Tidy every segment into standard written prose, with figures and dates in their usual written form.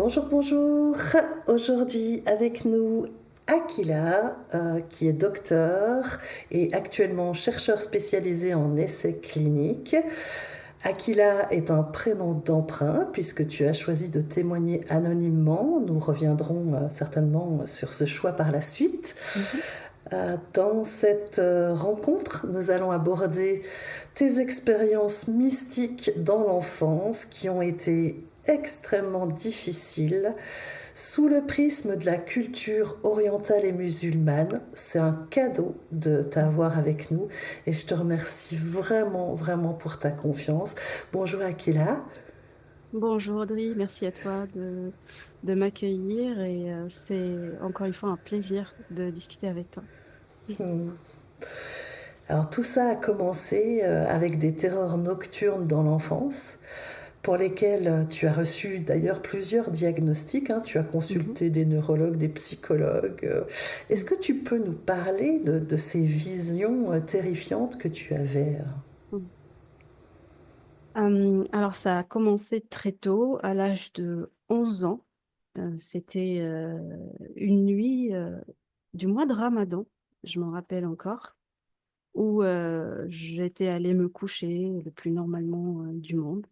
Bonjour, bonjour. Aujourd'hui avec nous Akila, qui est docteur et actuellement chercheur spécialisé en essais cliniques. Akila est un prénom d'emprunt puisque tu as choisi de témoigner anonymement. Nous reviendrons certainement sur ce choix par la suite. Mhm. Dans cette rencontre, nous allons aborder tes expériences mystiques dans l'enfance qui ont été extrêmement difficiles sous le prisme de la culture orientale et musulmane. C'est un cadeau de t'avoir avec nous et je te remercie vraiment, vraiment pour ta confiance. Bonjour Akila. Bonjour Audrey, merci à toi de m'accueillir et c'est encore une fois un plaisir de discuter avec toi. Hmm. Alors tout ça a commencé avec des terreurs nocturnes dans l'enfance, pour lesquelles tu as reçu d'ailleurs plusieurs diagnostics, hein. Tu as Mhm. consulté des neurologues, des psychologues. Est-ce Mhm. que tu peux nous parler de ces visions terrifiantes que tu avais? Mhm. Alors ça a commencé très tôt, à l'âge de 11 ans. C'était une nuit du mois de Ramadan, je m'en rappelle encore, où j'étais allée me coucher le plus normalement du monde.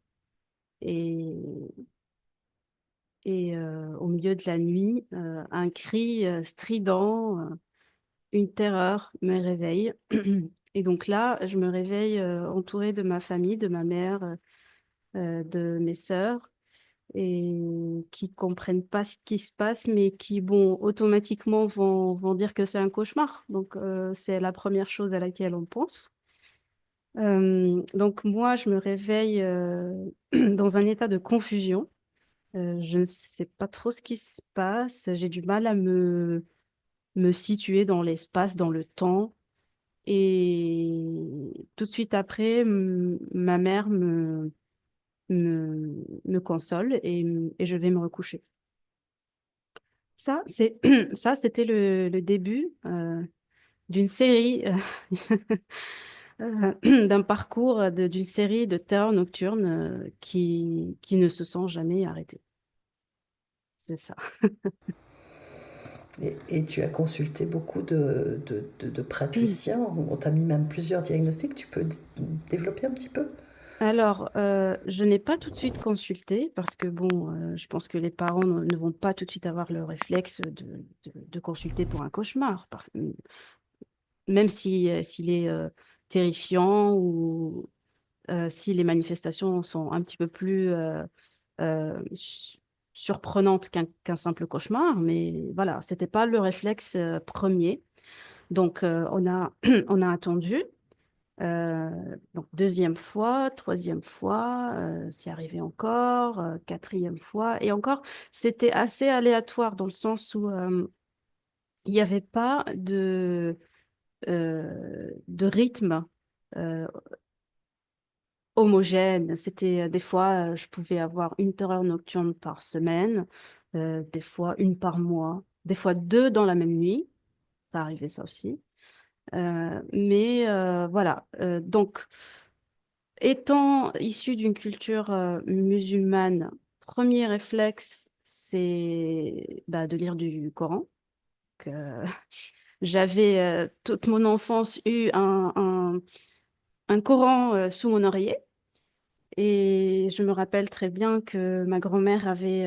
Et au milieu de la nuit, un cri strident, une terreur me réveille. Et donc là, je me réveille entourée de ma famille, de ma mère, de mes sœurs, et qui comprennent pas ce qui se passe, mais qui, bon, automatiquement vont dire que c'est un cauchemar. Donc, c'est la première chose à laquelle on pense. Donc, moi, je me réveille dans un état de confusion. Je ne sais pas trop ce qui se passe. J'ai du mal à me situer dans l'espace, dans le temps. Et tout de suite après, ma mère me console et je vais me recoucher. Ça, ça, c'était le début d'une série, d'un parcours d'une série de terreurs nocturnes qui ne se sont jamais arrêtées. C'est ça. Et tu as consulté beaucoup de praticiens. On t'a mis même plusieurs diagnostics. Tu peux développer un petit peu? Alors, je n'ai pas tout de suite consulté parce que, bon, je pense que les parents ne vont pas tout de suite avoir le réflexe de consulter pour un cauchemar, même si, s'il est terrifiant ou si les manifestations sont un petit peu plus surprenantes qu'un simple cauchemar. Mais voilà, c'était pas le réflexe premier. Donc, on a attendu. Donc deuxième fois, troisième fois, c'est arrivé encore, quatrième fois, et encore, c'était assez aléatoire dans le sens où il n'y avait pas de rythme euh, homogène. C'était des fois, je pouvais avoir une terreur nocturne par semaine, des fois une par mois, des fois deux dans la même nuit. Ça arrivait ça aussi. Mais voilà, donc étant issu d'une culture musulmane, premier réflexe, c'est bah, de lire du Coran. Que j'avais toute mon enfance eu un Coran sous mon oreiller. Et je me rappelle très bien que ma grand-mère avait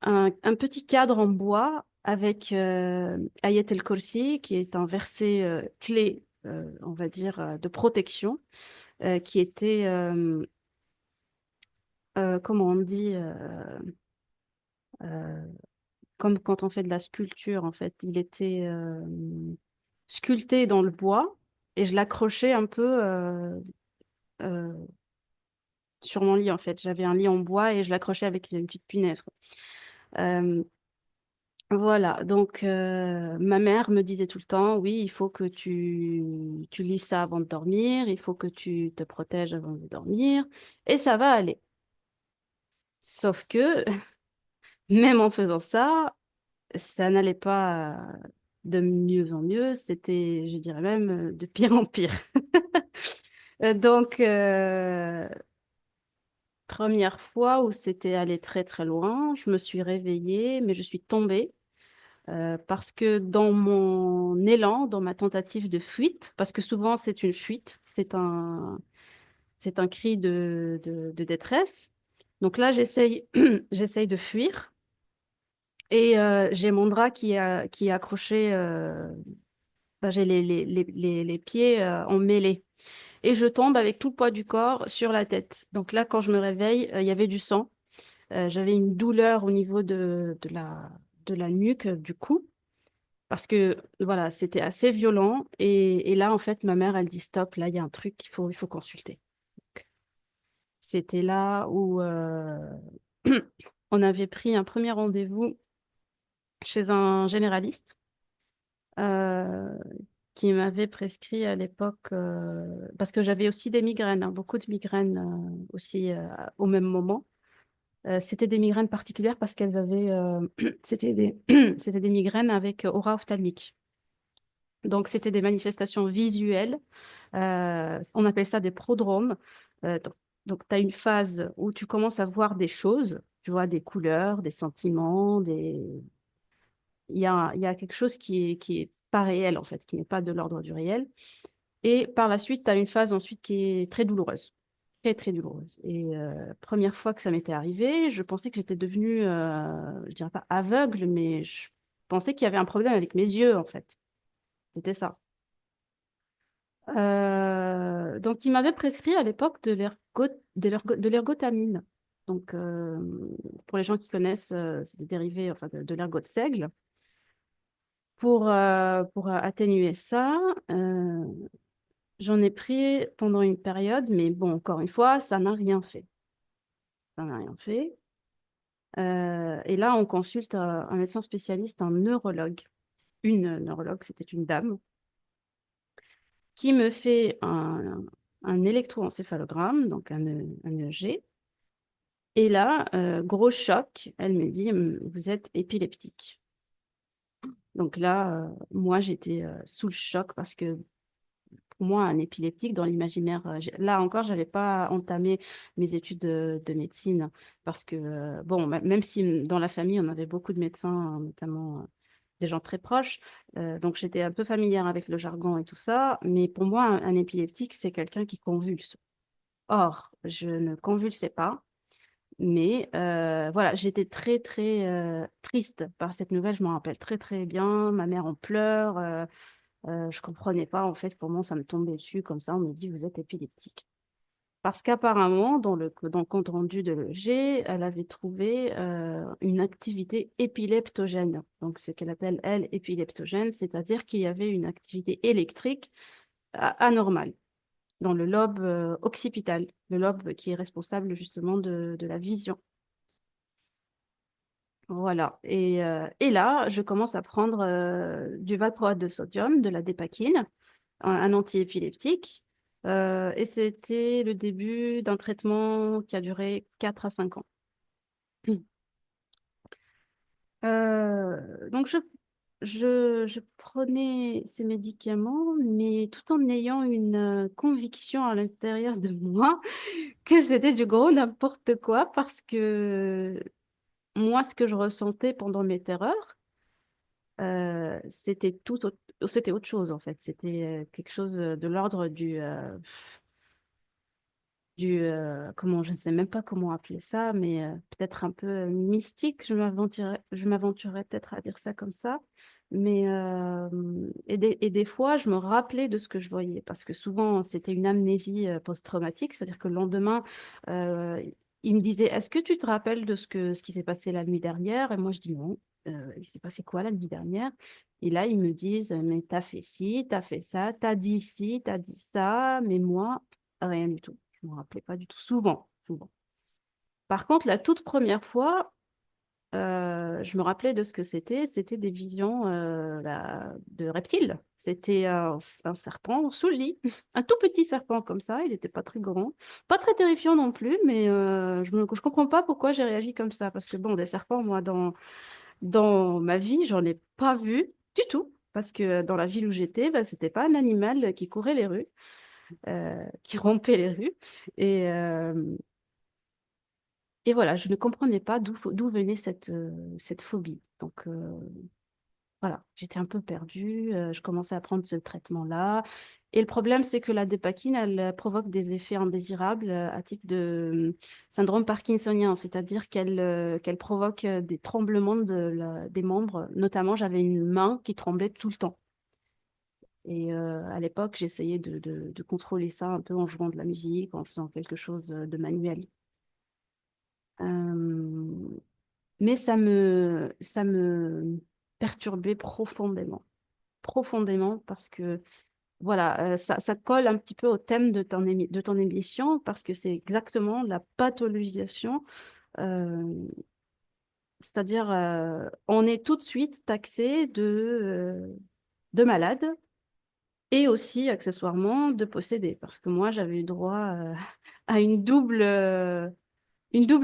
un petit cadre en bois avec Ayat el-Kursi, qui est un verset clé, on va dire, de protection, qui était comment on dit, euh, comme quand on fait de la sculpture, en fait. Il était sculpté dans le bois et je l'accrochais un peu euh, sur mon lit, en fait. J'avais un lit en bois et je l'accrochais avec une petite punaise, quoi. Euh, voilà, donc ma mère me disait tout le temps, oui, il faut que tu lis ça avant de dormir, il faut que tu te protèges avant de dormir, et ça va aller. Sauf que, même en faisant ça, ça n'allait pas de mieux en mieux, c'était, je dirais même, de pire en pire. Donc, première fois où c'était allé très très loin, je me suis réveillée, mais je suis tombée parce que dans mon élan, dans ma tentative de fuite, parce que souvent c'est une fuite, c'est un cri de détresse. Donc là, j'essaye de fuir et j'ai mon drap qui est accroché, enfin, j'ai les pieds emmêlés. Et je tombe avec tout le poids du corps sur la tête. Donc là, quand je me réveille, il y avait du sang. J'avais une douleur au niveau de la nuque, du cou, parce que voilà, c'était assez violent. Et là, en fait, ma mère, elle dit stop, là, il y a un truc, il faut consulter. Donc, c'était là où on avait pris un premier rendez-vous chez un généraliste euh, qui m'avait prescrit à l'époque, parce que j'avais aussi des migraines, hein, beaucoup de migraines aussi au même moment. C'était des migraines particulières parce qu'elles avaient, c'était c'était des migraines avec aura ophtalmique. Donc, c'était des manifestations visuelles. On appelle ça des prodromes. Donc, tu as une phase où tu commences à voir des choses, tu vois, des couleurs, des sentiments, il y a quelque chose qui est pas réel, en fait, qui n'est pas de l'ordre du réel. Et par la suite, tu as une phase ensuite qui est très douloureuse. Très, très douloureuse. Et première fois que ça m'était arrivé, je pensais que j'étais devenue, je dirais pas aveugle, mais je pensais qu'il y avait un problème avec mes yeux, en fait. C'était ça. Donc, il m'avait prescrit à l'époque de l'ergotamine. Donc, pour les gens qui connaissent, c'est des dérivés enfin, de l'ergot de seigle. Pour atténuer ça, j'en ai pris pendant une période, mais bon, encore une fois, ça n'a rien fait. Ça n'a rien fait. Et là, on consulte un médecin spécialiste, un neurologue. Une neurologue, c'était une dame, qui me fait un électroencéphalogramme, donc un EEG. Et là, gros choc, elle me dit, vous êtes épileptique. Donc là, moi, j'étais sous le choc parce que pour moi, un épileptique dans l'imaginaire, là encore, j'avais pas entamé mes études de médecine parce que, bon, même si dans la famille, on avait beaucoup de médecins, hein, notamment des gens très proches, donc j'étais un peu familière avec le jargon et tout ça, mais pour moi, un épileptique, c'est quelqu'un qui convulse. Or, je ne convulsais pas. Mais voilà, j'étais très, très triste par cette nouvelle. Je m'en rappelle très, très bien. Ma mère en pleurs. Je ne comprenais pas, en fait, comment ça me tombait dessus. Comme ça, on me dit, vous êtes épileptique. Parce qu'apparemment, dans le compte rendu de l'EG, elle avait trouvé une activité épileptogène. Donc, ce qu'elle appelle, elle, épileptogène, c'est-à-dire qu'il y avait une activité électrique anormale dans le lobe occipital, le lobe qui est responsable justement de la vision. Voilà. Et là, je commence à prendre du valproate de sodium, de la dépakine, un antiépileptique. Et c'était le début d'un traitement qui a duré 4 à 5 ans. Donc, je prenais ces médicaments, mais tout en ayant une conviction à l'intérieur de moi que c'était du gros n'importe quoi parce que moi, ce que je ressentais pendant mes terreurs, c'était autre chose en fait. C'était quelque chose de l'ordre comment, je ne sais même pas comment appeler ça, mais peut-être un peu mystique. Je m'aventurerais peut-être à dire ça comme ça. Mais et des fois, je me rappelais de ce que je voyais parce que souvent c'était une amnésie post-traumatique, c'est-à-dire que le lendemain, euh, il me disait, est-ce que tu te rappelles de ce qui s'est passé la nuit dernière? Et moi, je dis non. Il s'est passé quoi la nuit dernière? Et là, ils me disent, mais t'as fait ci, t'as fait ça, t'as dit ci, t'as dit ça, mais moi, rien du tout. Je ne me rappelais pas du tout. Souvent, souvent. Par contre, la toute première fois, je me rappelais de ce que c'était. C'était des visions de reptiles. C'était un serpent sous le lit. Un tout petit serpent comme ça. Il n'était pas très grand. Pas très terrifiant non plus, mais je comprends pas pourquoi j'ai réagi comme ça. Parce que bon, des serpents, moi, dans ma vie, j'en ai pas vu du tout. Parce que dans la ville où j'étais, bah, c'était pas un animal qui courait les rues, qui rompait les rues. Et, Et voilà, je ne comprenais pas d'où venait cette phobie. Donc, voilà, j'étais un peu perdue, je commençais à prendre ce traitement-là. Et le problème, c'est que la dépakine, elle provoque des effets indésirables à type de syndrome parkinsonien, c'est-à-dire qu'elle provoque des tremblements des membres. Notamment, j'avais une main qui tremblait tout le temps. Et à l'époque, j'essayais de contrôler ça un peu en jouant de la musique, en faisant quelque chose de manuel. Euh, mais ça me perturbait profondément, profondément, parce que voilà, ça colle un petit peu au thème de ton émission, parce que c'est exactement la pathologisation, euh, c'est-à-dire on est tout de suite taxé de malade et aussi accessoirement de posséder, parce que moi j'avais eu droit à une double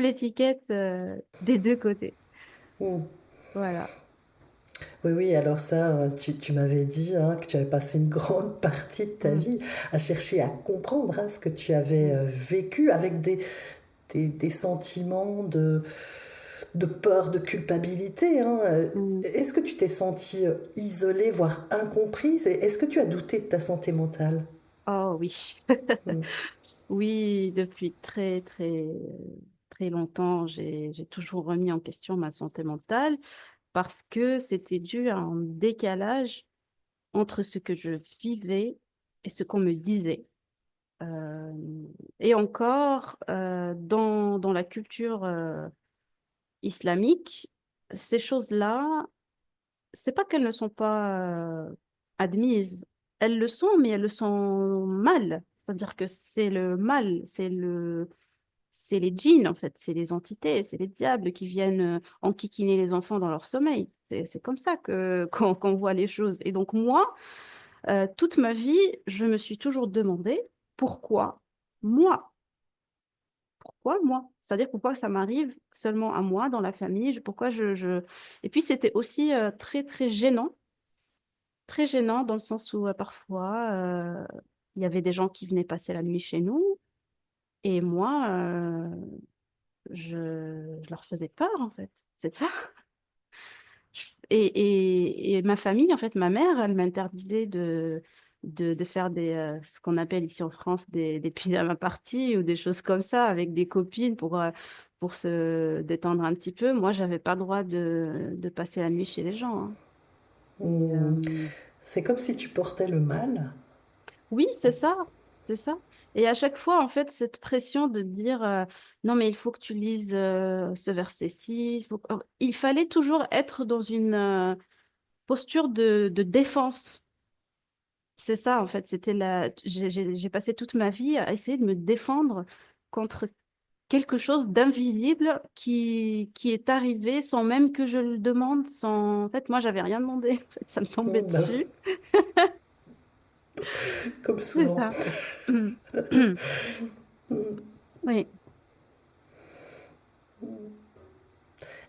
étiquette des deux côtés. Hmm. Voilà. Oui, oui, alors ça, tu m'avais dit hein, que tu avais passé une grande partie de ta Mm, vie à chercher à comprendre hein, ce que tu avais mm, vécu avec des sentiments de peur, de culpabilité. Hein. mm. Est-ce que tu t'es sentie isolée, voire incomprise? Et est-ce que tu as douté de ta santé mentale? Oh oui. Hmm. Oui, depuis très longtemps, j'ai toujours remis en question ma santé mentale parce que c'était dû à un décalage entre ce que je vivais et ce qu'on me disait. Euh, et encore, dans la culture islamique, ces choses-là, c'est pas qu'elles ne sont pas admises. Elles le sont, mais elles le sont mal. C'est-à-dire que c'est le mal, c'est les djinns, en fait, c'est les entités, c'est les diables qui viennent enquiquiner les enfants dans leur sommeil. C'est comme ça qu'on voit les choses. Et donc, moi, toute ma vie, je me suis toujours demandé pourquoi moi? Pourquoi moi? C'est-à-dire pourquoi ça m'arrive seulement à moi dans la famille? Pourquoi Et puis, c'était aussi très gênant dans le sens où parfois, il y avait des gens qui venaient passer la nuit chez nous et moi, je leur faisais peur, en fait. C'est ça. Et ma famille, en fait, ma mère, elle m'interdisait de faire ce qu'on appelle ici en France des pyjama parties ou des choses comme ça avec des copines pour se détendre un petit peu. Moi, j'avais pas le droit de passer la nuit chez les gens, hein. Et, Hmm. C'est comme si tu portais le mal. oui, c'est ça, c'est ça. Et à chaque fois, en fait, cette pression de dire non, mais il faut que tu lises ce verset-ci. Il fallait toujours être dans une posture de défense. C'est ça, en fait. J'ai passé toute ma vie à essayer de me défendre contre quelque chose d'invisible qui est arrivé sans même que je le demande. En fait, moi, j'avais rien demandé. En fait, ça me tombait Hmm, bah, dessus. comme C'est souvent. ça. Oui.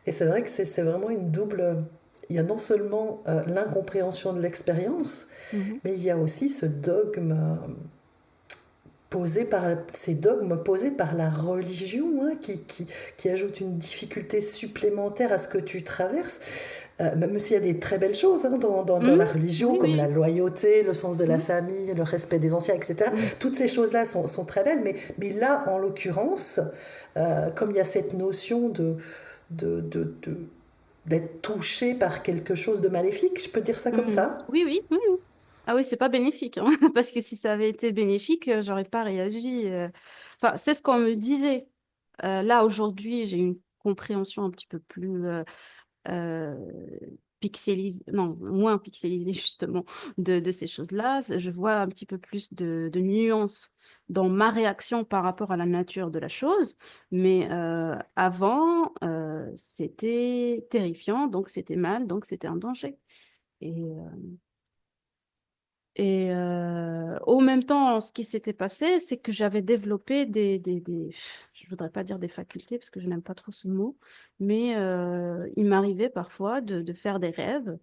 Et c'est vrai que c'est vraiment une double. Il y a non seulement l'incompréhension de l'expérience, Mhm. mais il y a aussi ce dogme ces dogmes posés par la religion hein, qui ajoute une difficulté supplémentaire à ce que tu traverses. Même s'il y a des très belles choses hein, dans Mhm. la religion, Oui, comme la oui. loyauté, le sens de la Mhm. famille, le respect des anciens, etc. Mhm. Toutes ces choses-là sont très belles, mais là, en l'occurrence, comme il y a cette notion de, de, de- d'être touché par quelque chose de maléfique, je peux dire ça comme Mhm. ça. Oui, oui, oui, oui. Ah oui, c'est pas bénéfique, hein. Parce que si ça avait été bénéfique, j'aurais pas réagi. Enfin, c'est ce qu'on me disait. Là, aujourd'hui, j'ai une compréhension un petit peu plus euh, pixelisée, non, moins pixelisée justement de ces choses-là. Je vois un petit peu plus de nuances dans ma réaction par rapport à la nature de la chose. Mais avant, c'était terrifiant, donc c'était mal, donc c'était un danger. Et au même temps, ce qui s'était passé, c'est que j'avais développé je voudrais pas dire des facultés parce que je n'aime pas trop ce mot, mais il m'arrivait parfois de faire des rêves.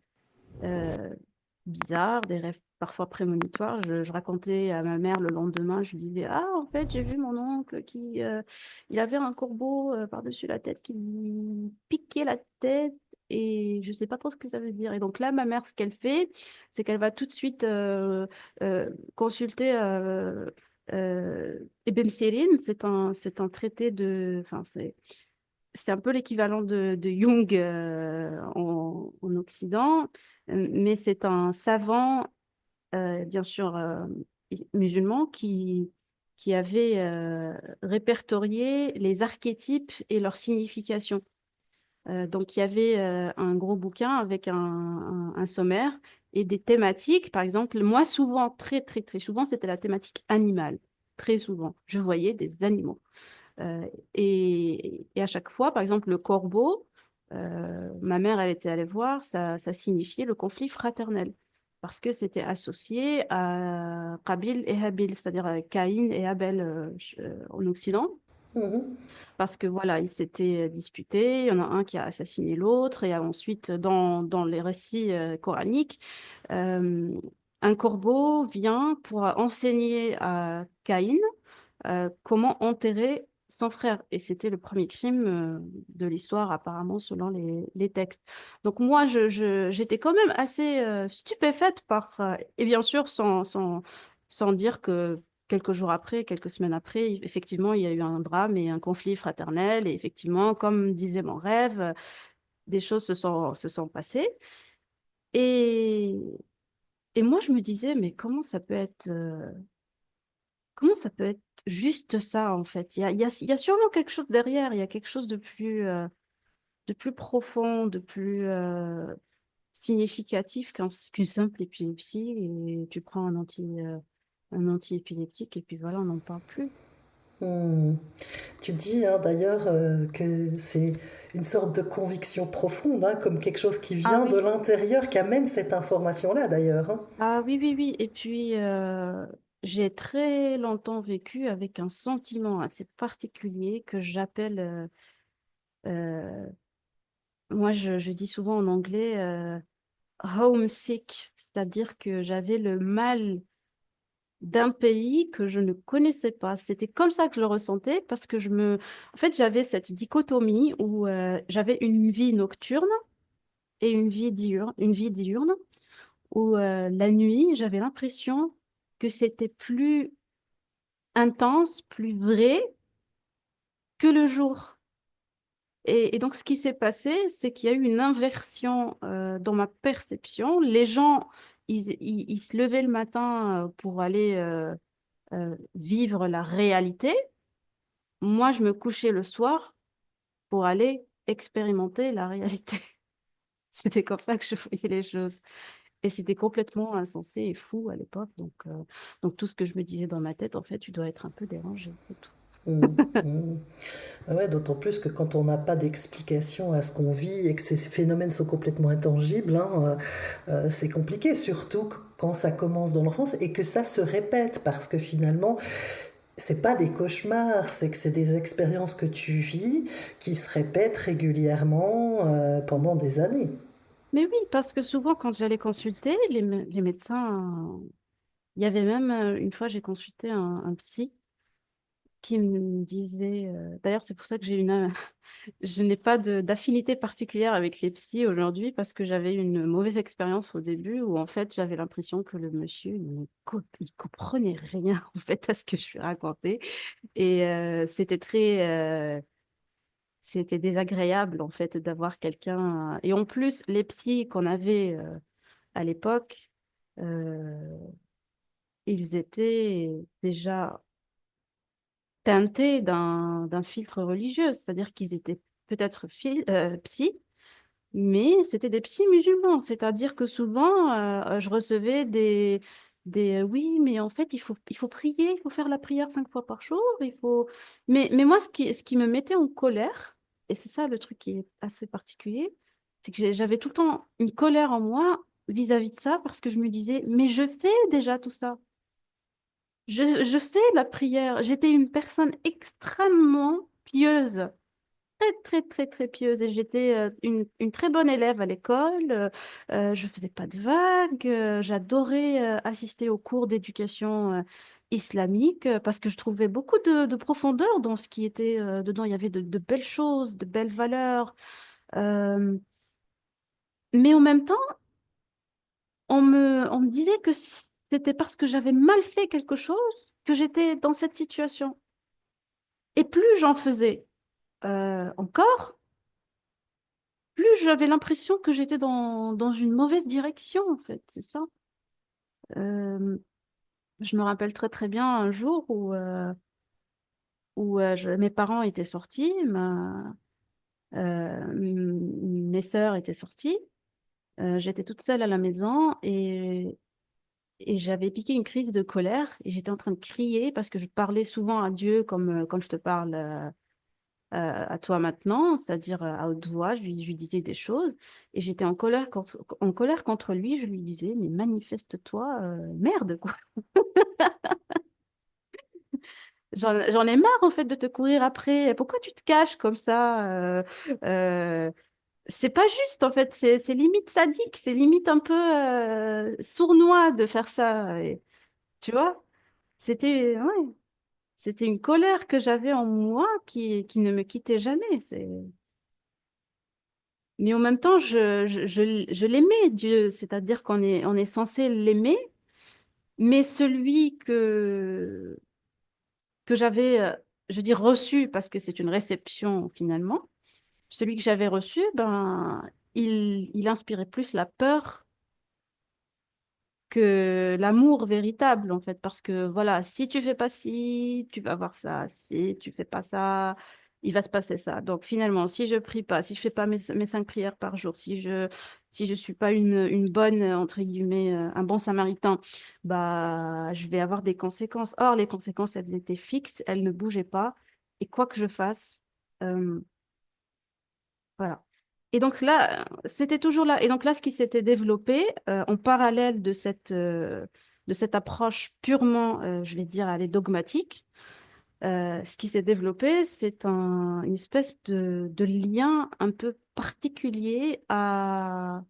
bizarres, des rêves parfois prémonitoires. Je racontais à ma mère le lendemain, je lui disais, ah, en fait, j'ai vu mon oncle il avait un corbeau par-dessus la tête qui lui piquait la tête et je ne sais pas trop ce que ça veut dire. Et donc là, ma mère, ce qu'elle fait, c'est qu'elle va tout de suite consulter Ibn Sirin. C'est un traité enfin, c'est un peu l'équivalent de Jung en Occident, mais c'est un savant, bien sûr, musulman, qui avait répertorié les archétypes et leur signification. Donc, il y avait un gros bouquin avec un sommaire et des thématiques. Par exemple, moi, souvent, très, très, très souvent, c'était la thématique animale. Très souvent, je voyais des animaux. Et à chaque fois, par exemple, le corbeau, ma mère, elle était allée voir, ça signifiait le conflit fraternel. Parce que c'était associé à Qabil et Habil, c'est-à-dire Caïn et Abel en Occident. Mhm. Parce que voilà, ils s'étaient disputés, il y en a un qui a assassiné l'autre, et ensuite, dans les récits coraniques, euh, un corbeau vient pour enseigner à Caïn comment enterrer son frère. Et c'était le premier crime de l'histoire, apparemment, selon les textes. Donc moi, j'étais quand même assez stupéfaite et bien sûr, sans dire que quelques jours après, quelques semaines après, effectivement, il y a eu un drame et un conflit fraternel. Et effectivement, comme disait mon rêve, des choses se sont passées. Et, et moi, je me disais, mais comment ça peut être juste ça, en fait? Il y a sûrement quelque chose derrière, il y a quelque chose de plus profond, de plus significatif qu'une simple épilepsie, et tu prends un anti-épileptique, et puis voilà, on n'en parle plus. Hmm. Tu dis hein, d'ailleurs que c'est une sorte de conviction profonde, hein, comme quelque chose qui Ah vient de oui, l'intérieur, qui amène cette information-là d'ailleurs, hein. ah oui, oui, oui. Et puis, j'ai très longtemps vécu avec un sentiment assez particulier que j'appelle, euh, moi je dis souvent en anglais, homesick, c'est-à-dire que j'avais le mal d'un pays que je ne connaissais pas. C'était comme ça que je le ressentais parce que en fait, j'avais cette dichotomie où j'avais une vie nocturne et une vie diurne où la nuit, j'avais l'impression que c'était plus intense, plus vrai que le jour. Et donc, ce qui s'est passé, c'est qu'il y a eu une inversion dans ma perception. Les gens, ils se levaient le matin pour aller vivre la réalité. Moi, je me couchais le soir pour aller expérimenter la réalité. C'était comme ça que je voyais les choses. Et c'était complètement insensé et fou à l'époque. Donc tout ce que je me disais dans ma tête, en fait, tu dois être un peu dérangé, c'est tout. Hmm. Hmm. Ah ouais, d'autant plus que quand on n'a pas d'explication à ce qu'on vit et que ces phénomènes sont complètement intangibles, hein, c'est compliqué, surtout quand ça commence dans l'enfance et que ça se répète, parce que finalement, c'est pas des cauchemars, c'est que c'est des expériences que tu vis qui se répètent régulièrement pendant des années. Mais oui, parce que souvent, quand j'allais consulter, les médecins, il y avait même une fois, j'ai consulté un psy qui me disait, d'ailleurs, c'est pour ça que je n'ai pas d'affinité particulière avec les psys aujourd'hui parce que j'avais eu une mauvaise expérience au début où en fait j'avais l'impression que le monsieur il comprenait rien en fait à ce que je lui racontais et c'était désagréable en fait d'avoir quelqu'un et en plus les psys qu'on avait à l'époque euh, ils étaient déjà teintés d'un filtre religieux, c'est-à-dire qu'ils étaient peut-être psy. Mais c'était des psys musulmans, c'est-à-dire que souvent, je recevais oui, mais en fait, il faut prier, il faut faire la prière 5 fois par jour, il faut... Mais moi, ce qui me mettait en colère, et c'est ça le truc qui est assez particulier, c'est que j'avais tout le temps une colère en moi vis-à-vis de ça, parce que je me disais, mais je fais déjà tout ça. Je fais la prière. J'étais une personne extrêmement pieuse. très, très, très, très pieuse et j'étais une très bonne élève à l'école. Je faisais pas de vagues. J'adorais assister aux cours d'éducation islamique parce que je trouvais beaucoup de profondeur dans ce qui était dedans. Il y avait de belles choses, de belles valeurs. Euh, mais en même temps, on me disait que c'était parce que j'avais mal fait quelque chose que j'étais dans cette situation. Et plus j'en faisais encore, plus j'avais l'impression que j'étais dans une mauvaise direction, en fait, c'est ça. Euh, je me rappelle très très bien un jour où mes parents étaient sortis, mes sœurs étaient sorties, j'étais toute seule à la maison et j'avais piqué une crise de colère et j'étais en train de crier parce que je parlais souvent à Dieu comme je te parle à toi maintenant, c'est-à-dire à haute voix, je lui disais des choses et j'étais en colère contre lui, je lui disais, mais manifeste-toi, merde, quoi. J'en ai marre en fait de te courir après. Pourquoi tu te caches comme ça? Euh, c'est pas juste en fait, c'est limite sadique, c'est limite un peu sournois de faire ça. Tu vois? Ouais, c'était une colère que j'avais en moi qui ne me quittait jamais. Mais en même temps, je l'aimais, Dieu, c'est-à-dire on est censé l'aimer, mais celui que j'avais, je dis reçu, parce que c'est une réception finalement, celui que j'avais reçu, ben, il inspirait plus la peur que l'amour véritable, en fait. Parce que voilà, si tu fais pas ci, tu vas avoir ça. Si tu fais pas ça, il va se passer ça. Donc finalement, si je prie pas, si je fais pas mes 5 prières par jour, si je suis pas une bonne, entre guillemets, un bon samaritain, bah, je vais avoir des conséquences. Or, les conséquences, elles étaient fixes, elles ne bougeaient pas. Et quoi que je fasse, euh, voilà. Et donc là, c'était toujours là. Et donc là, ce qui s'était développé en parallèle de cette approche purement, je vais dire, allez, dogmatique, ce qui s'est développé, c'est une espèce de lien un peu particulier à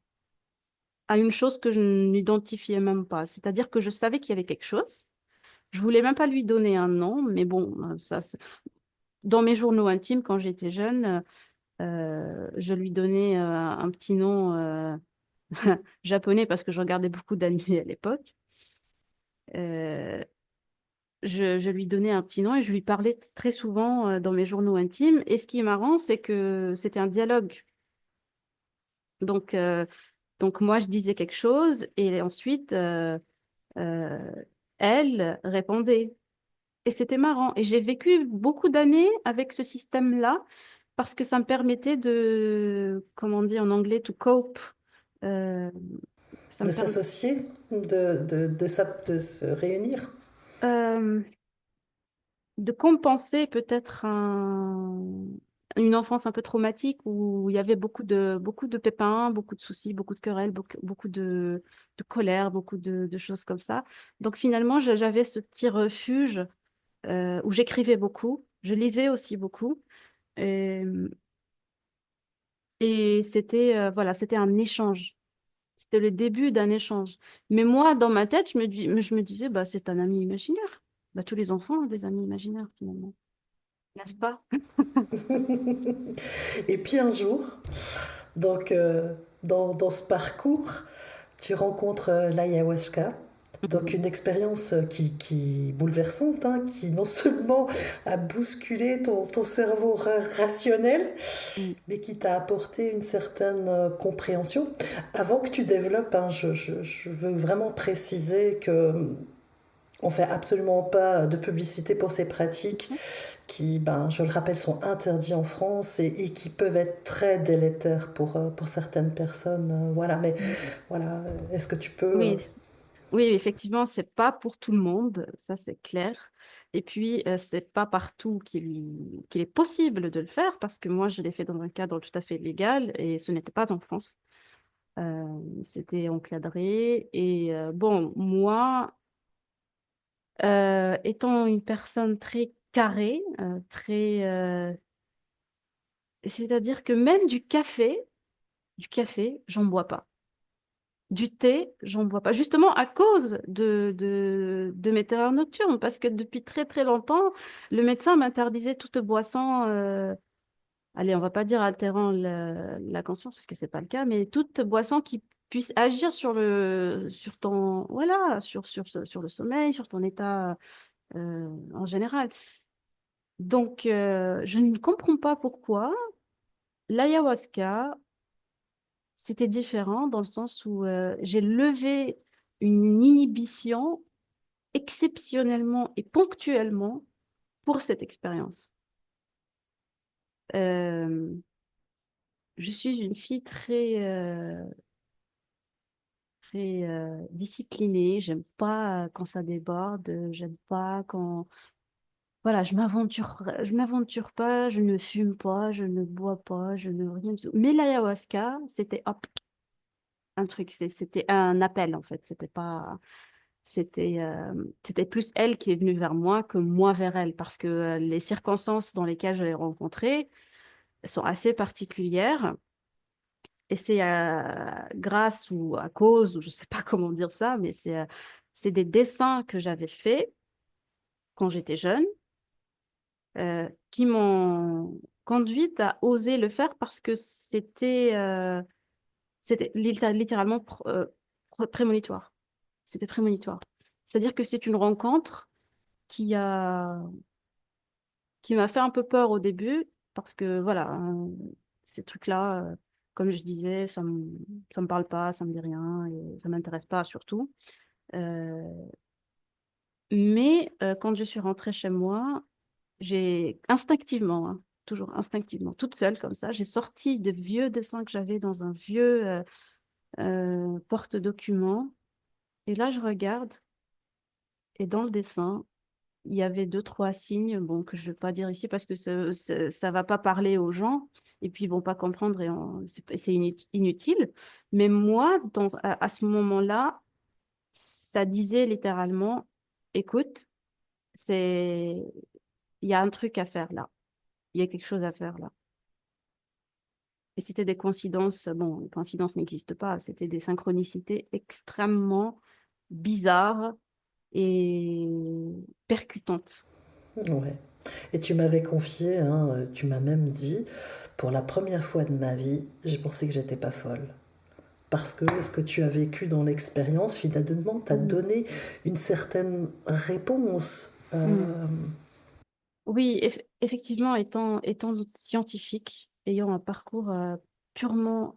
une chose que je n'identifiais même pas. C'est-à-dire que je savais qu'il y avait quelque chose. Je voulais même pas lui donner un nom, mais bon, dans mes journaux intimes, quand j'étais jeune, je lui donnais un petit nom japonais parce que je regardais beaucoup d'animés à l'époque. Euh, je lui donnais un petit nom et je lui parlais très souvent dans mes journaux intimes. Et ce qui est marrant, c'est que c'était un dialogue. Donc, euh, donc moi, je disais quelque chose et ensuite, euh, elle répondait. Et c'était marrant. Et j'ai vécu beaucoup d'années avec ce système-là parce que ça me permettait de, comment on dit en anglais, to cope. Euh, ça De me permet, s'associer, de se réunir. euh, de compenser peut-être une enfance un peu traumatique où il y avait beaucoup de pépins, beaucoup de soucis, beaucoup de querelles, beaucoup de colère, beaucoup de choses comme ça. Donc finalement, j'avais ce petit refuge où j'écrivais beaucoup, je lisais aussi beaucoup. Et, et c'était voilà, c'était un échange. C'était le début d'un échange. Mais moi, dans ma tête, je me disais, bah, c'est un ami imaginaire. Bah, tous les enfants ont des amis imaginaires, finalement. N'est-ce pas? Et puis un jour, donc dans ce parcours, tu rencontres l'ayahuasca. Donc Mhm. une expérience qui bouleversante, hein, qui non seulement a bousculé ton cerveau rationnel, Mm. mais qui t'a apporté une certaine compréhension. Avant que tu développes, hein, je veux vraiment préciser que on fait absolument pas de publicité pour ces pratiques qui, ben, je le rappelle, sont interdites en France et qui peuvent être très délétères pour certaines personnes. Voilà, mais voilà, est-ce que tu peux... Oui, oui, effectivement, c'est pas pour tout le monde, ça c'est clair. Et puis, c'est pas partout qu'il est possible de le faire, parce que moi, je l'ai fait dans un cadre tout à fait légal et ce n'était pas en France. C'était encadré. Et bon, moi, étant une personne très carrée, très C'est-à-dire que même du café, j'en bois pas. Du thé, j'en bois pas. Justement à cause de mes terreurs nocturnes, parce que depuis très très longtemps, le médecin m'interdisait toute boisson, allez, on va pas dire altérant la conscience, parce que c'est pas le cas, mais toute boisson qui puisse agir sur ton, voilà, sur le sommeil, sur ton état en général. Donc, je ne comprends pas pourquoi l'ayahuasca, c'était différent dans le sens où j'ai levé une inhibition exceptionnellement et ponctuellement pour cette expérience. Euh, je suis une fille très disciplinée. J'aime pas quand ça déborde. J'aime pas quand... Voilà, je m'aventure pas, je ne fume pas, je ne bois pas, je ne rien du tout. Mais l'ayahuasca, c'était hop, un truc, c'était un appel en fait. C'était plus elle qui est venue vers moi que moi vers elle, parce que les circonstances dans lesquelles je l'ai rencontrée sont assez particulières. Et c'est grâce ou à cause, ou je ne sais pas comment dire ça, mais c'est des dessins que j'avais faits quand j'étais jeune, qui m'ont conduite à oser le faire parce que c'était littéralement prémonitoire. C'était prémonitoire. C'est-à-dire que c'est une rencontre qui a qui m'a fait un peu peur au début, parce que voilà, ces trucs-là, comme je disais, ça me parle pas, ça me dit rien, et ça m'intéresse pas surtout. Euh, mais quand je suis rentrée chez moi, j'ai instinctivement, hein, toujours instinctivement, toute seule comme ça, j'ai sorti de vieux dessins que j'avais dans un vieux porte-documents, et là je regarde, et dans le dessin, il y avait deux, trois signes, bon, que je ne vais pas dire ici parce que ça va pas parler aux gens et puis ils vont pas comprendre et c'est inutile. Mais moi, à ce moment-là, ça disait littéralement, écoute, c'est, il y a un truc à faire là. Il y a quelque chose à faire là. Et c'était des coïncidences, bon, les coïncidences n'existent pas, c'était des synchronicités extrêmement bizarres et percutantes. Ouais. Et tu m'avais confié, hein, tu m'as même dit, pour la première fois de ma vie, j'ai pensé que j'étais pas folle. Parce que ce que tu as vécu dans l'expérience, finalement, t'a Mm. donné une certaine réponse. Mm. Oui, effectivement, étant scientifique, ayant un parcours purement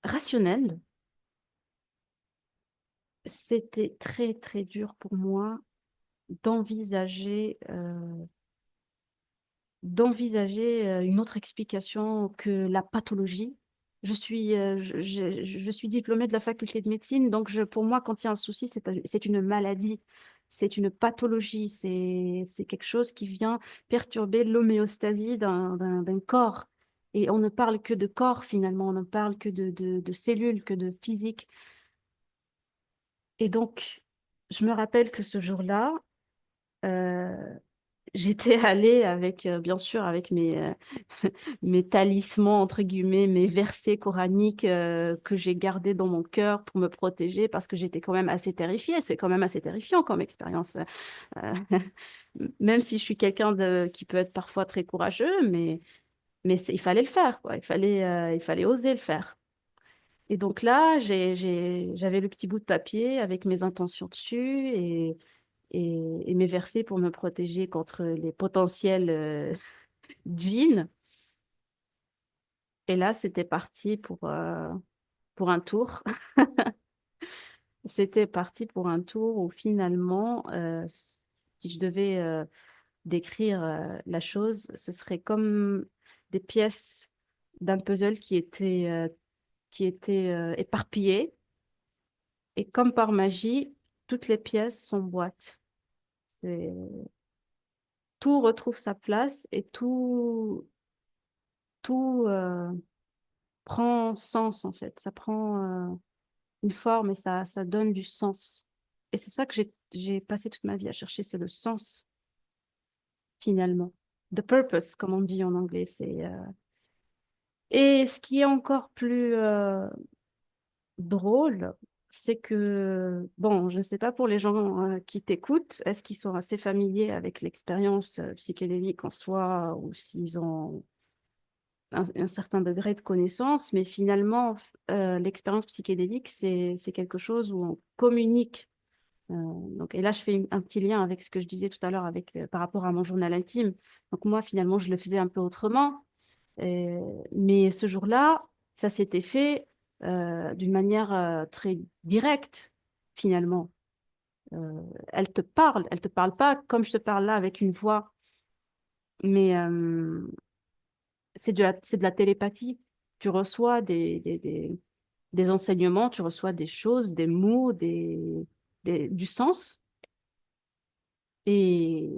rationnel, c'était très, très dur pour moi d'envisager une autre explication que la pathologie. Je suis diplômée de la faculté de médecine, donc pour moi, quand il y a un souci, c'est une maladie, c'est une pathologie, c'est quelque chose qui vient perturber l'homéostasie d'un corps. Et on ne parle que de corps finalement, on ne parle que de cellules, que de physique. Et donc, je me rappelle que ce jour-là, euh, j'étais allée avec, bien sûr, avec mes talismans, entre guillemets, mes versets coraniques que j'ai gardés dans mon cœur pour me protéger parce que j'étais quand même assez terrifiée. C'est quand même assez terrifiant comme expérience. Euh, Même si je suis quelqu'un qui peut être parfois très courageux, mais il fallait le faire, quoi. Il fallait oser le faire. Et donc là, j'avais le petit bout de papier avec mes intentions dessus et mes versets pour me protéger contre les potentiels djinns. Et là, c'était parti pour un tour. C'était parti pour un tour où finalement, si je devais décrire la chose, ce serait comme des pièces d'un puzzle qui étaient éparpillées. Et comme par magie, toutes les pièces s'emboîtent. C'est- Tout retrouve sa place et tout prend sens en fait. Ça prend une forme et ça donne du sens. Et c'est ça que j'ai passé toute ma vie à chercher, c'est le sens finalement. the purpose, comme on dit en anglais. Et ce qui est encore plus drôle, c'est que, bon, je ne sais pas pour les gens qui t'écoutent, est-ce qu'ils sont assez familiers avec l'expérience psychédélique en soi ou s'ils ont un certain degré de connaissance, mais finalement, l'expérience psychédélique, c'est quelque chose où on communique. Donc, et là, je fais un petit lien avec ce que je disais tout à l'heure par rapport à mon journal intime. Donc, moi, finalement, je le faisais un peu autrement. Mais ce jour-là, ça s'était fait d'une manière très directe, finalement. Elle te parle pas comme je te parle là avec une voix, mais c'est de la télépathie. Tu reçois des enseignements, tu reçois des choses, des mots, du sens. Et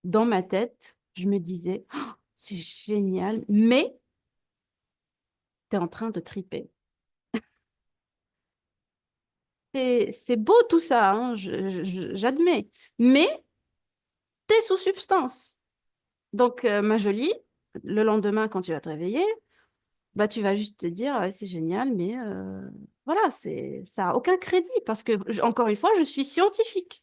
dans ma tête, je me disais, oh, c'est génial, mais tu es en train de triper. C'est beau tout ça, hein, j'admets, mais tu es sous substance. Donc, ma jolie, le lendemain, quand tu vas te réveiller, bah, tu vas juste te dire, ouais, c'est génial, mais voilà, ça n'a aucun crédit parce que, encore une fois, je suis scientifique.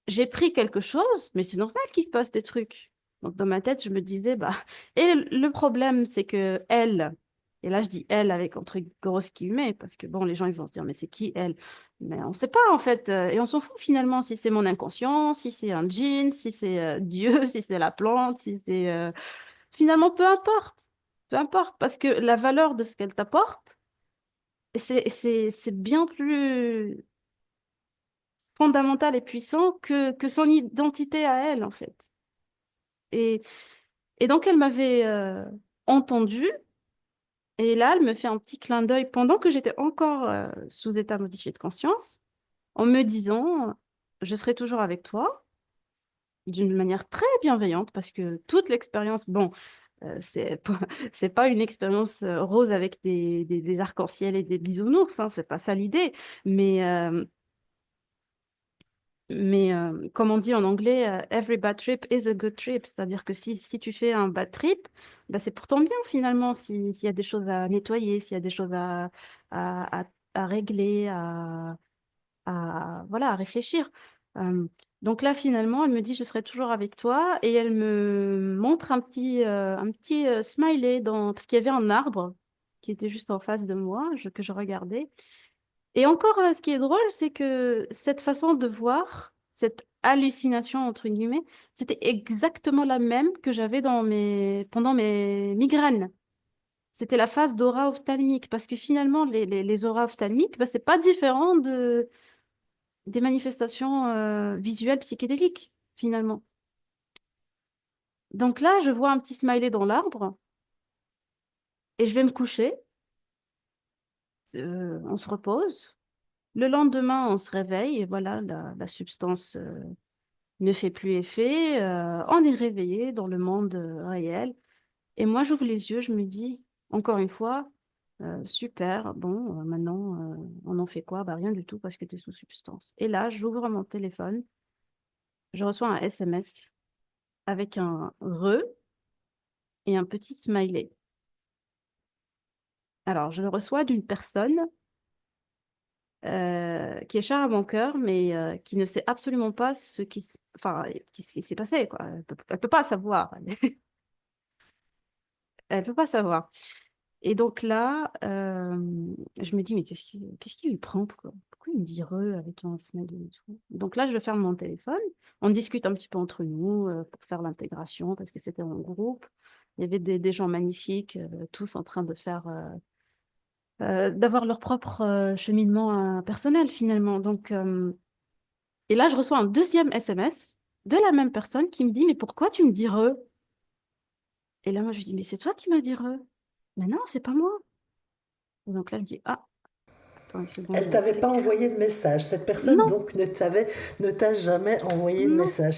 J'ai pris quelque chose, mais c'est normal qu'il se passe des trucs. Donc dans ma tête, je me disais, bah, et le problème, c'est que elle, et là je dis elle avec entre grosses guillemets, parce que bon, les gens ils vont se dire, mais c'est qui elle? Mais on ne sait pas en fait, et on s'en fout finalement si c'est mon inconscient, si c'est un djinn, si c'est Dieu, si c'est la plante, si c'est... Finalement, peu importe, parce que la valeur de ce qu'elle t'apporte, c'est bien plus fondamental et puissant que son identité à elle, en fait. Et, et donc, elle m'avait entendue, et là, elle me fait un petit clin d'œil pendant que j'étais encore sous état modifié de conscience, en me disant, je serai toujours avec toi, d'une manière très bienveillante, parce que toute l'expérience, bon, c'est pas une expérience rose avec des arcs-en-ciel et des bisounours, hein, c'est pas ça l'idée, mais comme on dit en anglais, every bad trip is a good trip. C'est-à-dire que si tu fais un bad trip, bah, c'est pour ton bien finalement. S'il y a des choses à nettoyer, s'il y a des choses à, à régler, voilà, à réfléchir. Euh, donc là, finalement, elle me dit, je serai toujours avec toi. Et elle me montre un petit smiley parce qu'il y avait un arbre qui était juste en face de moi, que je regardais. Et encore, ce qui est drôle, c'est que cette façon de voir, cette hallucination, entre guillemets, c'était exactement la même que j'avais pendant mes migraines. C'était la phase d'aura ophtalmique, parce que finalement, les auras ophtalmiques, bah, c'est pas différent des manifestations visuelles psychédéliques, finalement. Donc là, je vois un petit smiley dans l'arbre, et je vais me coucher, on se repose. Le lendemain, on se réveille, et voilà, la substance ne fait plus effet, on est réveillé dans le monde réel. Et moi, j'ouvre les yeux, je me dis, encore une fois, super, bon, maintenant, on en fait quoi? Bah, rien du tout parce que tu es sous substance. Et là, j'ouvre mon téléphone, je reçois un SMS avec un re et un petit smiley. Alors, je le reçois d'une personne qui est chère à mon cœur, mais qui ne sait absolument pas enfin, ce qui s'est passé, quoi. Elle peut pas savoir. Elle peut pas savoir. Et donc là, je me dis, mais qu'est-ce qui lui prend? Pourquoi il me dit re avec un smiley et tout? Donc là, je ferme mon téléphone. On discute un petit peu entre nous pour faire l'intégration parce que c'était en groupe. Il y avait des gens magnifiques, tous en train d'avoir leur propre cheminement personnel finalement. Donc, et là, je reçois un deuxième SMS de la même personne qui me dit, mais pourquoi tu me dis re? Et là, moi, je lui dis, mais c'est toi qui m'as dit re. Mais non, c'est pas moi. Et donc là, je dis, ah. Attends une seconde, Elle j'ai un t'avait pas truc. envoyé de message. Cette personne Non, donc ne t'a jamais envoyé de non, message.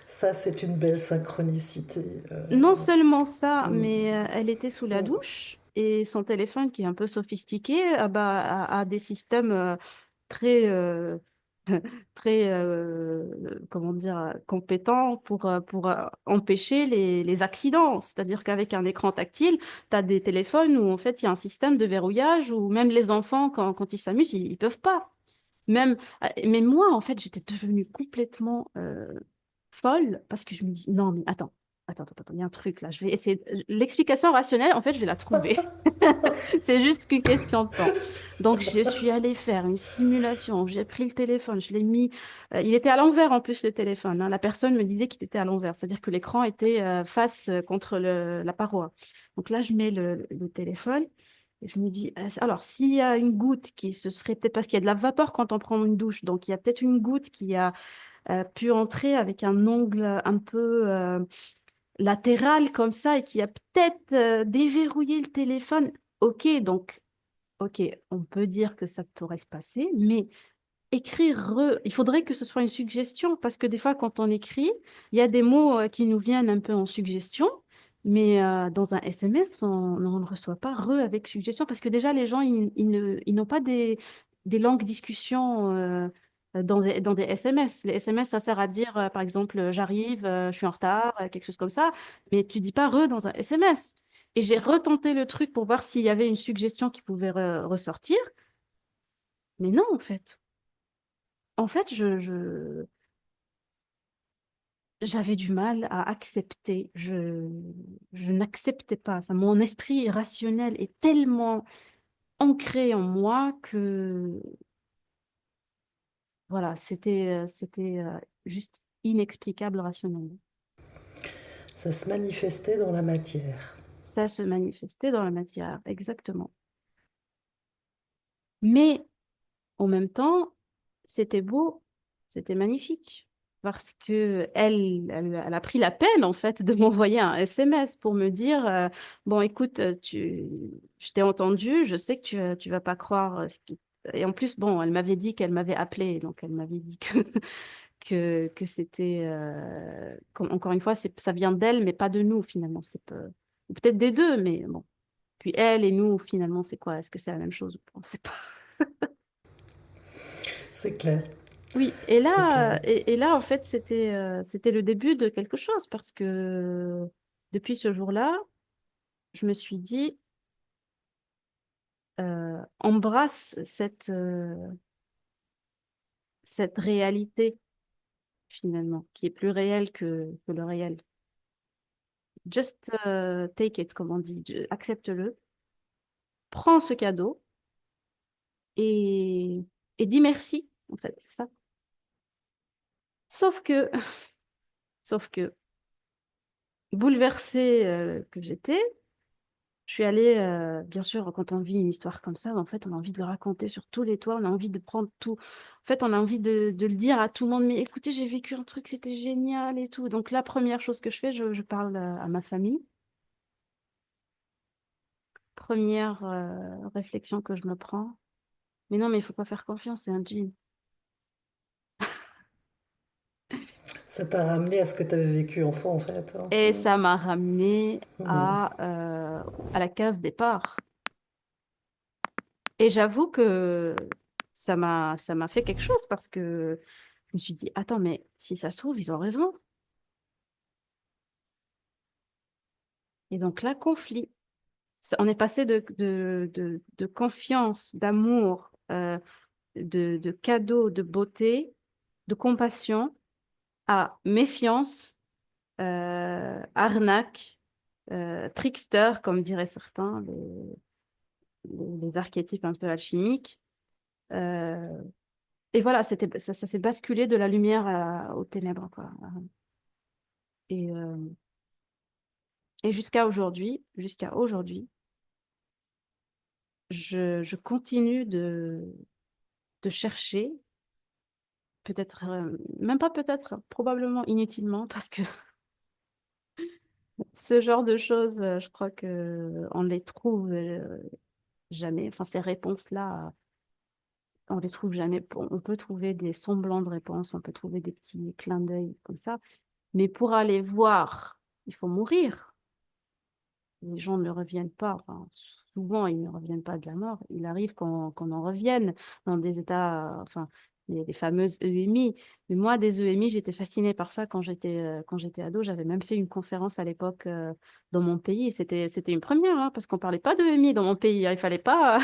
Ça, c'est une belle synchronicité. non seulement ça, Mm, mais elle était sous la mm. douche et son téléphone, qui est un peu sophistiqué, ah bah, a des systèmes très très comment dire, compétent pour empêcher les accidents. C'est-à-dire qu'avec un écran tactile, tu as des téléphones où en fait il y a un système de verrouillage où même les enfants, quand ils s'amusent, ils peuvent pas. Même, mais moi, en fait, j'étais devenue complètement folle parce que je me dis, non, mais attends, il y a un truc là. Je vais essayer. L'explication rationnelle, en fait, je vais la trouver. C'est juste qu'une question de temps. Donc, je suis allée faire une simulation. J'ai pris le téléphone, je l'ai mis. Il était à l'envers en plus, le téléphone, hein. La personne me disait qu'il était à l'envers, c'est-à-dire que l'écran était face contre la paroi. Donc là, je mets le téléphone et je me dis, alors, s'il y a une goutte qui se serait peut-être parce qu'il y a de la vapeur quand on prend une douche, donc il y a peut-être une goutte qui a pu entrer avec un ongle un peu latéral comme ça et qui a peut-être déverrouillé le téléphone. Ok, donc, ok, on peut dire que ça pourrait se passer, mais il faudrait que ce soit une suggestion parce que des fois, quand on écrit, il y a des mots qui nous viennent un peu en suggestion. Mais dans un SMS, on ne reçoit pas avec suggestion parce que déjà, les gens, ils n'ont pas des longues discussions dans des SMS. Les SMS, ça sert à dire, par exemple, j'arrive, je suis en retard, quelque chose comme ça, mais tu dis pas dans un SMS. Et j'ai retenté le truc pour voir s'il y avait une suggestion qui pouvait ressortir, mais non, en fait. En fait, j'avais du mal à accepter. Je n'acceptais pas ça. Mon esprit rationnel est tellement ancré en moi que voilà, c'était juste inexplicable rationnellement. Ça se manifestait dans la matière. Ça se manifestait dans la matière, exactement. Mais en même temps, c'était beau, c'était magnifique. Parce que elle a pris la peine, en fait, de m'envoyer un SMS pour me dire, bon, écoute, je t'ai entendu, je sais que tu vas pas croire ce qui... Et en plus, bon, elle m'avait dit qu'elle m'avait appelé, donc elle m'avait dit que c'était... encore une fois, ça vient d'elle, mais pas de nous, finalement. Peut-être des deux, mais bon. Puis elle et nous, finalement, c'est quoi? Est-ce que c'est la même chose? On ne sait pas. C'est clair, Oui, c'est clair. et là, en fait, c'était le début de quelque chose parce que depuis ce jour-là, je me suis dit, embrasse cette réalité, finalement, qui est plus réelle que le réel. Just take it, comme on dit, accepte-le, prends ce cadeau et, et dis merci, en fait, c'est ça. Sauf que, sauf que, bouleversée que j'étais, je suis allée, bien sûr, quand on vit une histoire comme ça, en fait, on a envie de le raconter sur tous les toits, on a envie de prendre tout. En fait, on a envie de le dire à tout le monde, mais écoutez, j'ai vécu un truc, c'était génial et tout. Donc, la première chose que je fais, je parle à ma famille. Première réflexion que je me prends, mais non, mais il faut pas faire confiance, c'est un djinn. Ça t'a ramené à ce que tu avais vécu enfant, en fait, hein. Et ça m'a ramené Mhm. à la case départ. Et j'avoue que ça m'a fait quelque chose parce que je me suis dit, attends, mais si ça se trouve, ils ont raison. Et donc là, conflit. On est passé de confiance, d'amour, de cadeaux, de beauté, de compassion à méfiance, arnaque, trickster, comme diraient certains, les archétypes un peu alchimiques. Euh, et voilà, ça s'est basculé de la lumière aux ténèbres, quoi. Et, euh, et jusqu'à aujourd'hui, je continue de chercher, peut-être, même pas peut-être, probablement inutilement, parce que ce genre de choses, je crois que on les trouve jamais. Enfin, ces réponses-là, on les trouve jamais. On peut trouver des semblants de réponses, on peut trouver des petits clins d'œil comme ça, mais pour aller voir, il faut mourir. Les gens ne reviennent pas. Enfin, souvent, ils ne reviennent pas de la mort. Il arrive qu'on en revienne dans des états, enfin, les fameuses EMI. Mais moi, des EMI, j'étais fascinée par ça quand j'étais ado. J'avais même fait une conférence à l'époque dans mon pays. Et c'était une première, hein, parce qu'on parlait pas d'EMI dans mon pays, hein. Il fallait pas,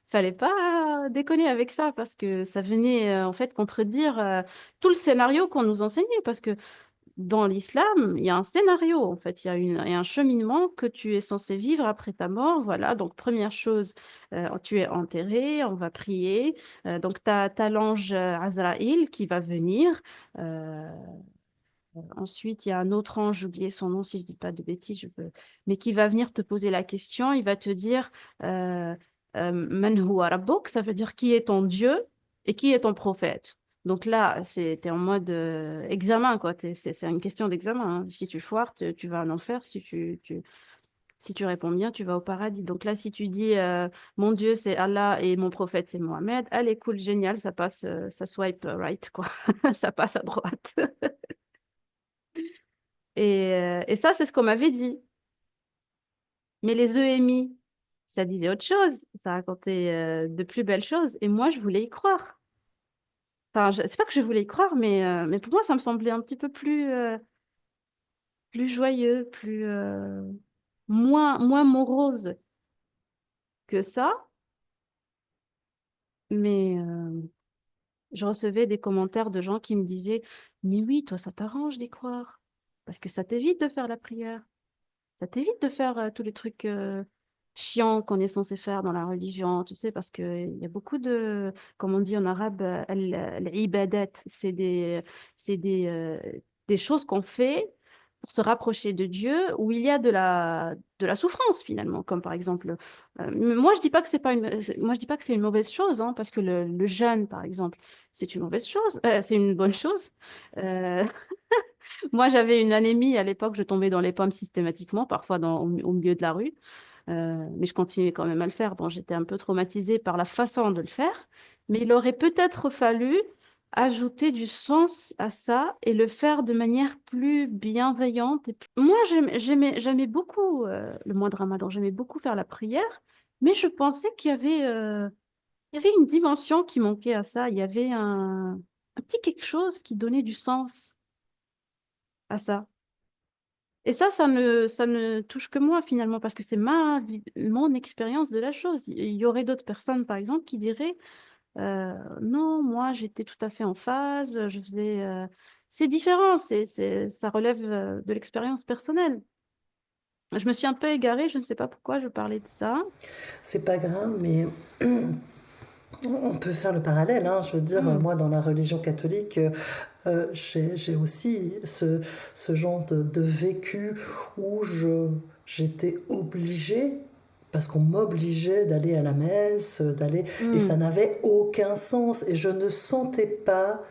fallait pas déconner avec ça, parce que ça venait en fait contredire tout le scénario qu'on nous enseignait. Parce que dans l'islam, il y a un scénario, en fait, il y a un cheminement que tu es censé vivre après ta mort. Voilà, donc première chose, tu es enterré, on va prier. Donc, tu as l'ange Azraïl qui va venir. Euh, Ensuite, il y a un autre ange, j'ai oublié son nom si je dis pas de bêtises, mais qui va venir te poser la question. Il va te dire euh, Man huwa rabbuk, ça veut dire qui est ton Dieu et qui est ton prophète. Donc là, t'es en mode examen, quoi. C'est une question d'examen, hein. Si tu foires, tu vas en enfer. Si tu réponds bien, tu vas au paradis. Donc là, si tu dis mon Dieu, c'est Allah et mon prophète, c'est Mohamed, allez, cool, génial, ça passe, ça swipe right, quoi. Ça passe à droite. Et ça, c'est ce qu'on m'avait dit. Mais les EMI, ça disait autre chose. Ça racontait de plus belles choses. Et moi, je voulais y croire. Enfin, c'est pas que je voulais y croire, mais pour moi, ça me semblait un petit peu plus joyeux, moins morose que ça. Mais je recevais des commentaires de gens qui me disaient, mais oui, toi, ça t'arrange d'y croire. Parce que ça t'évite de faire la prière. Ça t'évite de faire tous les trucs chiants qu'on est censé faire dans la religion, tu sais, parce qu'il y a beaucoup de, comme on dit en arabe, al-ibadat, c'est des choses qu'on fait pour se rapprocher de Dieu, où il y a de la souffrance finalement, comme par exemple, moi je dis pas que c'est pas moi je dis pas que c'est une mauvaise chose, hein, parce que le jeûne par exemple, c'est une mauvaise chose, c'est une bonne chose. Euh, Moi, j'avais une anémie à l'époque, je tombais dans les pommes systématiquement, parfois au milieu de la rue. Mais je continuais quand même à le faire. Bon, j'étais un peu traumatisée par la façon de le faire, mais il aurait peut-être fallu ajouter du sens à ça et le faire de manière plus bienveillante. Moi, j'aimais beaucoup le mois de Ramadan, j'aimais beaucoup faire la prière, mais je pensais qu'il y avait une dimension qui manquait à ça. Il y avait un petit quelque chose qui donnait du sens à ça. Et ça ne touche que moi finalement, parce que c'est mon expérience de la chose. Il y aurait d'autres personnes, par exemple, qui diraient non, moi j'étais tout à fait en phase, je faisais. C'est différent, ça relève de l'expérience personnelle. Je me suis un peu égarée, je ne sais pas pourquoi je parlais de ça. C'est pas grave, mais on peut faire le parallèle, hein. Je veux dire, Hmm. moi, dans la religion catholique, j'ai aussi ce genre de vécu où j'étais obligée, parce qu'on m'obligeait d'aller à la messe, et ça Hmm. n'avait aucun sens, et je ne sentais pas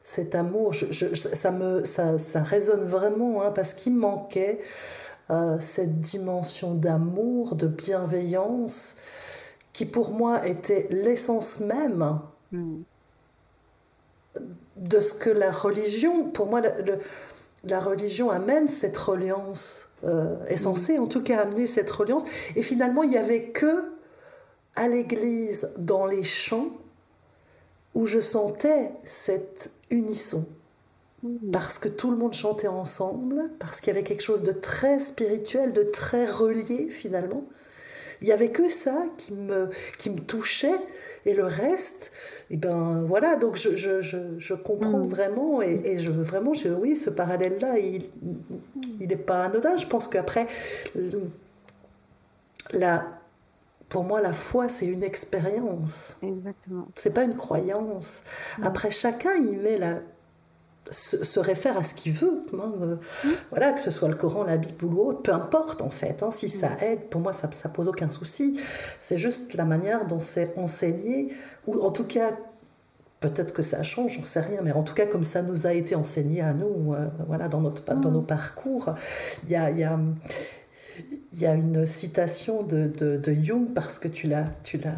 cet amour. Ça résonne vraiment, hein, parce qu'il manquait cette dimension d'amour, de bienveillance, qui pour moi était l'essence même Hmm. de ce que la religion, pour moi, la religion amène cette reliance, est Hmm. censée en tout cas amener cette reliance. Et finalement, il n'y avait que à l'église, dans les chants, où je sentais cet unisson. Hmm. Parce que tout le monde chantait ensemble, parce qu'il y avait quelque chose de très spirituel, de très relié finalement. Il n'y avait que ça qui me touchait, et le reste, et ben voilà, donc je comprends Hmm. vraiment, et oui, ce parallèle-là, il n'est pas anodin. Je pense qu'après, la, pour moi, la foi, c'est une expérience, Exactement. c'est pas une croyance. Hmm. Après, chacun y met se réfère à ce qu'il veut, hein, Hmm. voilà, que ce soit le Coran, la Bible ou autre, peu importe en fait, hein, si ça Hmm. aide, pour moi ça pose aucun souci. C'est juste la manière dont c'est enseigné, ou en tout cas, peut-être que ça change, j'en sais rien, mais en tout cas comme ça nous a été enseigné à nous, voilà, dans nos Hmm. parcours. Il y a une citation de Jung, parce que tu l'as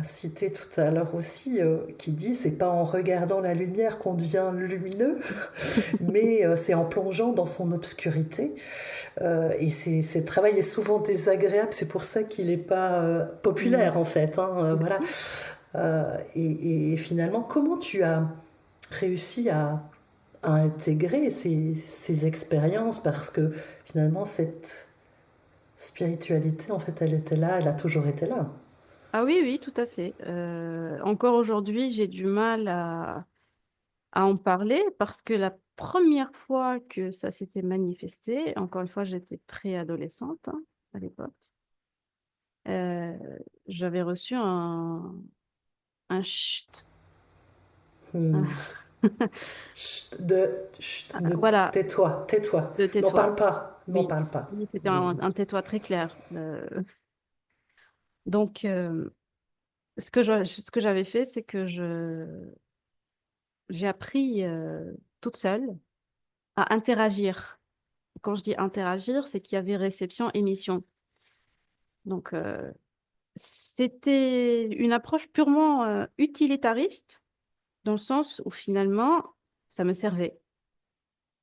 cité tout à l'heure aussi, qui dit: c'est pas en regardant la lumière qu'on devient lumineux, mais c'est en plongeant dans son obscurité. Et ce travail est souvent désagréable, c'est pour ça qu'il n'est pas Hmm. populaire en fait, hein, voilà. Et finalement, comment tu as réussi à intégrer ces expériences parce que finalement, cette spiritualité, en fait, elle était là, elle a toujours été là. Ah oui, oui, tout à fait. Encore aujourd'hui, j'ai du mal à en parler parce que la première fois que ça s'était manifesté, encore une fois, j'étais préadolescente hein, à l'époque, euh, j'avais reçu un chut. Hmm. Chut, Voilà, tais-toi, tais-toi. de N'en tais-toi. parle pas, n'en Oui, parle pas. oui, c'était Oui. un tais-toi très clair. Donc, ce que j'avais fait, c'est que j'ai appris toute seule à interagir. Quand je dis interagir, c'est qu'il y avait réception-émission. Donc, c'était une approche purement utilitariste, dans le sens où finalement, ça me servait.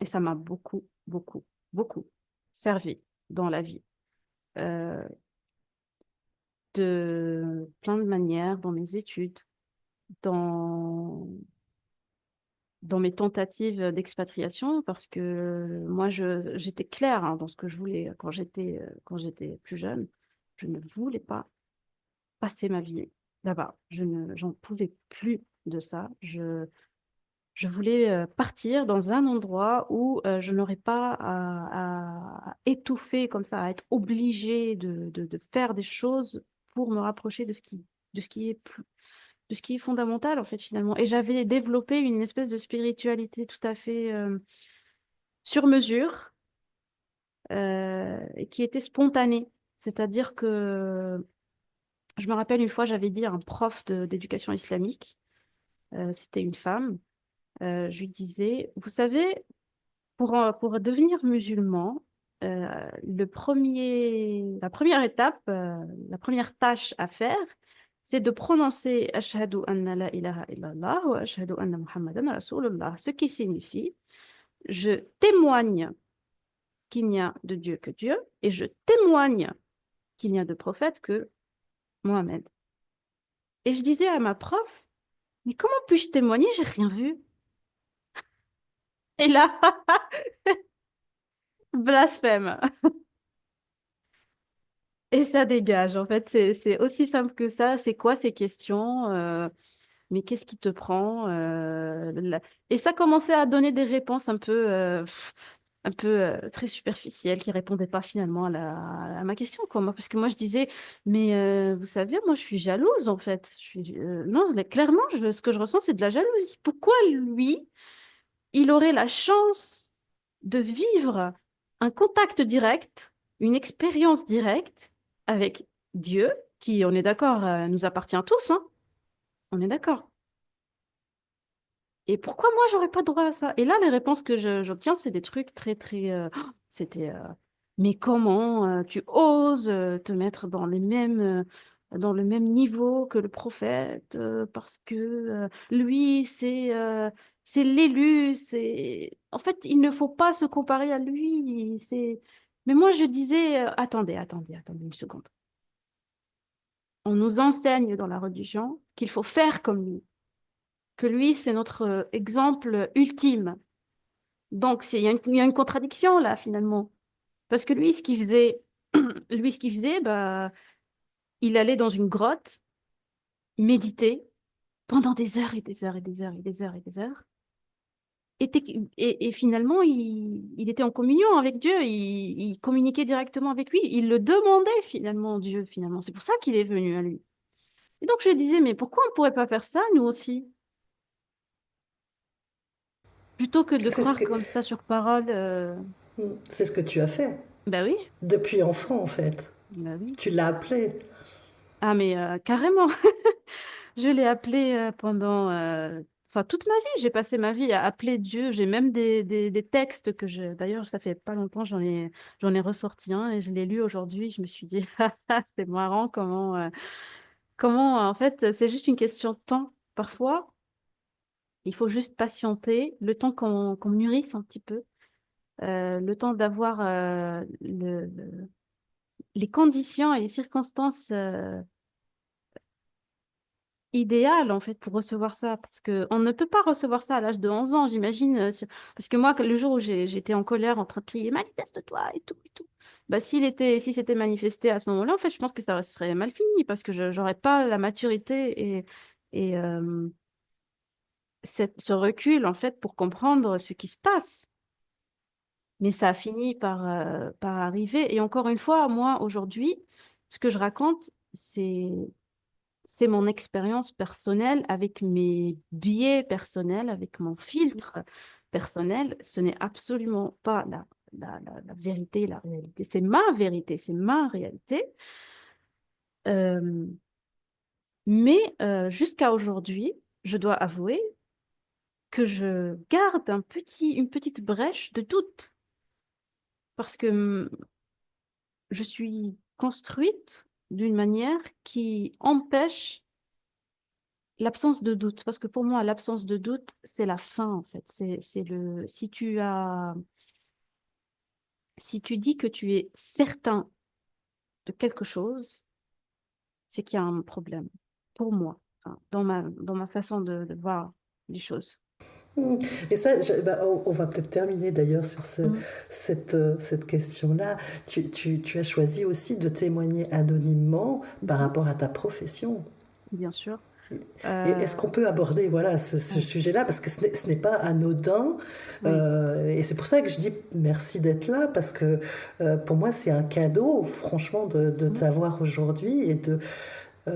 Et ça m'a beaucoup, beaucoup, beaucoup servi dans la vie. Euh, de plein de manières, dans mes études, dans, dans mes tentatives d'expatriation, parce que moi, j'étais claire hein, dans ce que je voulais quand j'étais plus jeune. Je ne voulais pas passer ma vie là-bas. J'en pouvais plus de ça. Je voulais partir dans un endroit où je n'aurais pas à étouffer comme ça, à être obligée de faire des choses pour me rapprocher de ce qui est de ce qui est fondamental en fait finalement. Et j'avais développé une espèce de spiritualité tout à fait sur mesure et qui était spontanée. C'est-à-dire que je me rappelle une fois, j'avais dit à un prof d'éducation islamique, c'était une femme, je lui disais, vous savez, pour devenir musulman, la première étape, la première tâche à faire, c'est de prononcer Ashhadu anna la ilaha illallah wa Ashhadu anna Muhammadan Rasulullah, ce qui signifie je témoigne qu'il n'y a de Dieu que Dieu et je témoigne qu'il n'y a de prophète que Mohammed. Et je disais à ma prof, mais comment puis-je témoigner? J'ai rien vu. Et là, blasphème. Et ça dégage, en fait, c'est aussi simple que ça. C'est quoi ces questions? Mais qu'est-ce qui te prend? Et ça commençait à donner des réponses un peu très superficielles qui répondaient pas finalement à ma question, quoi. Parce que moi, je disais, mais vous savez, moi, je suis jalouse, en fait. Non, mais clairement, ce que je ressens, c'est de la jalousie. Pourquoi lui, il aurait la chance de vivre un contact direct, une expérience directe avec Dieu, qui, on est d'accord, nous appartient tous, hein? On est d'accord. Et pourquoi moi, j'aurais pas droit à ça? Et là, les réponses que j'obtiens, c'est des trucs très, très... c'était... mais comment tu oses te mettre dans le même niveau que le prophète parce que lui, c'est l'élu. En fait, il ne faut pas se comparer à lui. Mais moi, je disais, attendez une seconde. On nous enseigne dans la religion qu'il faut faire comme lui, que lui, c'est notre exemple ultime. Donc, il y a une contradiction là, finalement. Parce que lui, ce qu'il faisait, bah, il allait dans une grotte, méditer pendant des heures et des heures et des heures et des heures et des heures. Et finalement, il était en communion avec Dieu, il communiquait directement avec lui, il le demandait finalement, Dieu, finalement. C'est pour ça qu'il est venu à lui. Et donc, je disais, mais pourquoi on ne pourrait pas faire ça, nous aussi? Plutôt que de C'est ce croire que, comme ça sur parole, c'est ce que tu as fait bah oui, depuis enfant, en fait. bah oui. Tu l'as appelé. Ah, mais carrément. Je l'ai appelé pendant enfin, toute ma vie. J'ai passé ma vie à appeler Dieu. J'ai même des textes que je. D'ailleurs, ça fait pas longtemps, j'en ai ressorti un et je l'ai lu aujourd'hui. Je me suis dit, ah, ah, c'est marrant comment, en fait, c'est juste une question de temps. Parfois, il faut juste patienter, le temps qu'on mûrisse un petit peu, le temps d'avoir les conditions et les circonstances idéal en fait pour recevoir ça parce que on ne peut pas recevoir ça à l'âge de 11 ans, j'imagine. Parce que moi, le jour où j'étais en colère en train de crier manifeste-toi et tout et tout, bah si c'était manifesté à ce moment-là, en fait, je pense que ça serait mal fini parce que j'aurais pas la maturité et ce recul en fait pour comprendre ce qui se passe. Mais ça a fini par arriver. Et encore une fois, moi aujourd'hui, ce que je raconte, c'est mon expérience personnelle avec mes biais personnels, avec mon filtre personnel. Ce n'est absolument pas la vérité, la réalité. C'est ma vérité, c'est ma réalité. Euh, mais jusqu'à aujourd'hui, je dois avouer que je garde une petite brèche de doute parce que je suis construite d'une manière qui empêche l'absence de doute, parce que pour moi, l'absence de doute, c'est la fin, en fait. Si tu dis que tu es certain de quelque chose, c'est qu'il y a un problème. Pour moi, enfin, dans ma façon de voir les choses. Mmh. Et ça, on va peut-être terminer d'ailleurs sur Mm. cette question-là. Tu as choisi aussi de témoigner anonymement par Mhm. rapport à ta profession. Bien sûr. Et est-ce Euh, qu'on peut aborder voilà, ce oui, sujet-là? Parce que ce n'est pas anodin. oui. Et c'est pour ça que je dis merci d'être là, parce que pour moi, c'est un cadeau, franchement, de Mm. t'avoir aujourd'hui et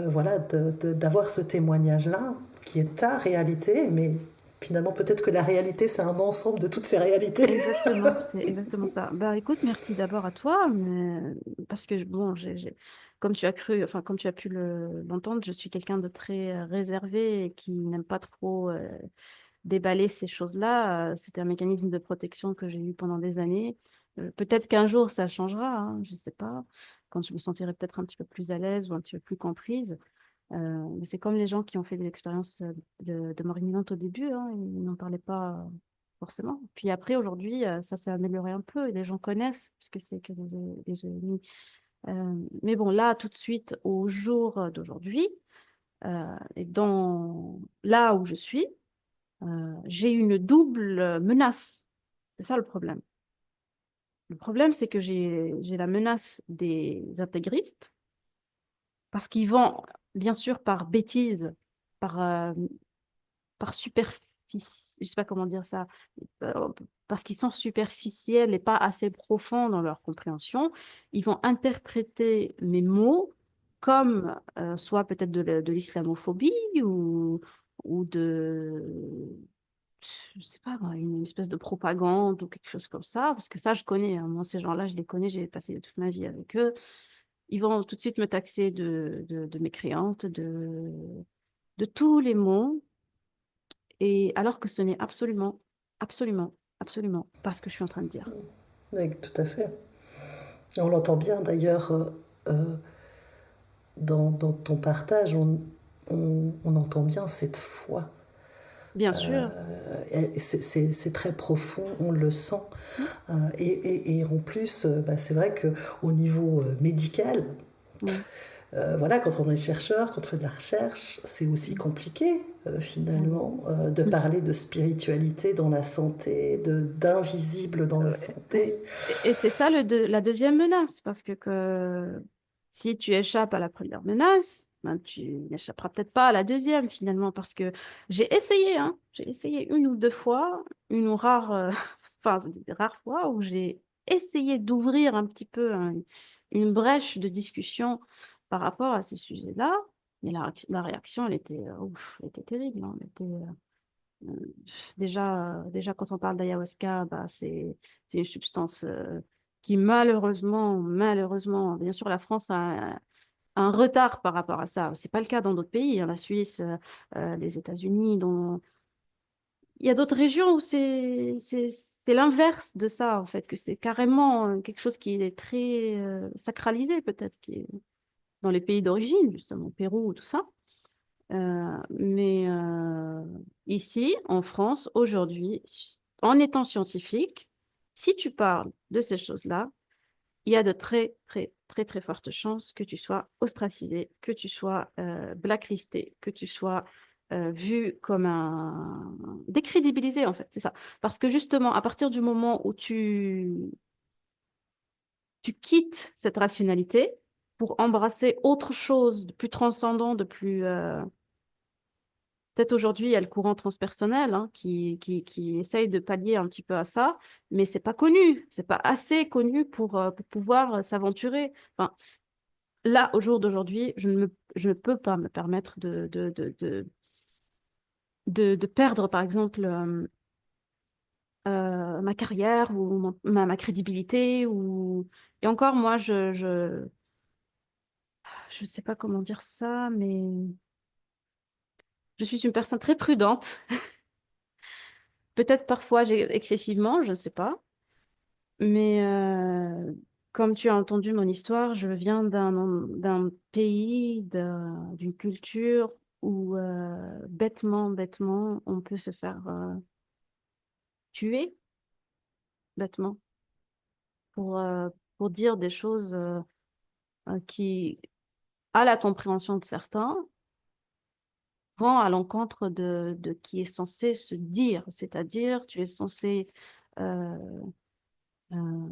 voilà, d'avoir ce témoignage-là, qui est ta réalité, mais finalement, peut-être que la réalité, c'est un ensemble de toutes ces réalités. Exactement, c'est exactement ça. Bah écoute, merci d'abord à toi, mais parce que bon, comme tu as cru, enfin comme tu as pu l'entendre, je suis quelqu'un de très réservé et qui n'aime pas trop déballer ces choses-là. C'était un mécanisme de protection que j'ai eu pendant des années. Peut-être qu'un jour ça changera, hein, je ne sais pas, quand je me sentirai peut-être un petit peu plus à l'aise ou un petit peu plus comprise. Mais c'est comme les gens qui ont fait des expériences de mort imminente au début, hein, ils n'en parlaient pas forcément. Puis après, aujourd'hui, ça s'est amélioré un peu et les gens connaissent ce que c'est que les EMI. Mais bon, là, tout de suite, au jour d'aujourd'hui, et là où je suis, j'ai une double menace. C'est ça le problème. Le problème, c'est que j'ai la menace des intégristes parce qu'ils vont, bien sûr, par bêtise, par par superficie, je sais pas comment dire ça, euh, parce qu'ils sont superficiels et pas assez profonds dans leur compréhension, ils vont interpréter mes mots comme soit peut-être de l'islamophobie ou je sais pas, moi, une espèce de propagande ou quelque chose comme ça, parce que ça, je connais, hein. Moi, ces gens-là, je les connais, j'ai passé toute ma vie avec eux. Ils vont tout de suite me taxer de mécréante, de tous les mots. Et alors que ce n'est absolument pas ce que je suis en train de dire. Oui, tout à fait. On l'entend bien d'ailleurs euh, dans ton partage, on entend bien cette foi. Bien sûr. C'est très profond, on le sent. Mm, Et en plus, bah, c'est vrai qu'au niveau médical, mm, voilà, quand on est chercheur, quand on fait de la recherche, c'est aussi mm, compliqué mm. finalement de parler de spiritualité dans la santé, d'invisible dans la Ouais. santé. Et c'est ça la deuxième menace, parce que si tu échappes à la première menace, ben, tu n'échapperas peut-être pas à la deuxième finalement, parce que j'ai essayé, hein, j'ai essayé une ou deux fois, une ou rare, enfin des rares fois où j'ai essayé d'ouvrir un petit peu une brèche de discussion par rapport à ces sujets-là, mais la réaction, elle était terrible, hein, elle était, déjà, quand on parle d'ayahuasca, bah, c'est une substance qui malheureusement, bien sûr, la France a un retard par rapport à ça. C'est pas le cas dans d'autres pays, hein, la Suisse, les États-Unis. Il y a d'autres régions où c'est l'inverse de ça, en fait, que c'est carrément quelque chose qui est très sacralisé, peut-être, qui est dans les pays d'origine, justement, Pérou, tout ça. Mais ici, en France, aujourd'hui, en étant scientifique, si tu parles de ces choses-là, il y a de très, très, très très forte chance que tu sois ostracisé, que tu sois blacklisté, que tu sois vu comme un... décrédibilisé en fait, c'est ça. Parce que justement, à partir du moment où tu quittes cette rationalité pour embrasser autre chose de plus transcendant, de plus... Peut-être aujourd'hui, il y a le courant transpersonnel hein, qui essaye de pallier un petit peu à ça, mais c'est pas connu, c'est pas assez connu pour pouvoir s'aventurer. Enfin, là, au jour d'aujourd'hui, je ne peux pas me permettre de perdre, par exemple, ma carrière ou ma crédibilité. Et encore, moi, je sais pas comment dire ça, mais je suis une personne très prudente. Peut-être parfois excessivement, je ne sais pas. Mais comme tu as entendu mon histoire, je viens d'un pays, d'une culture où bêtement, on peut se faire tuer bêtement pour, euh, pour dire des choses qui, à la compréhension de certains, vont à l'encontre de qui est censé se dire. C'est-à-dire, tu es censé euh, euh,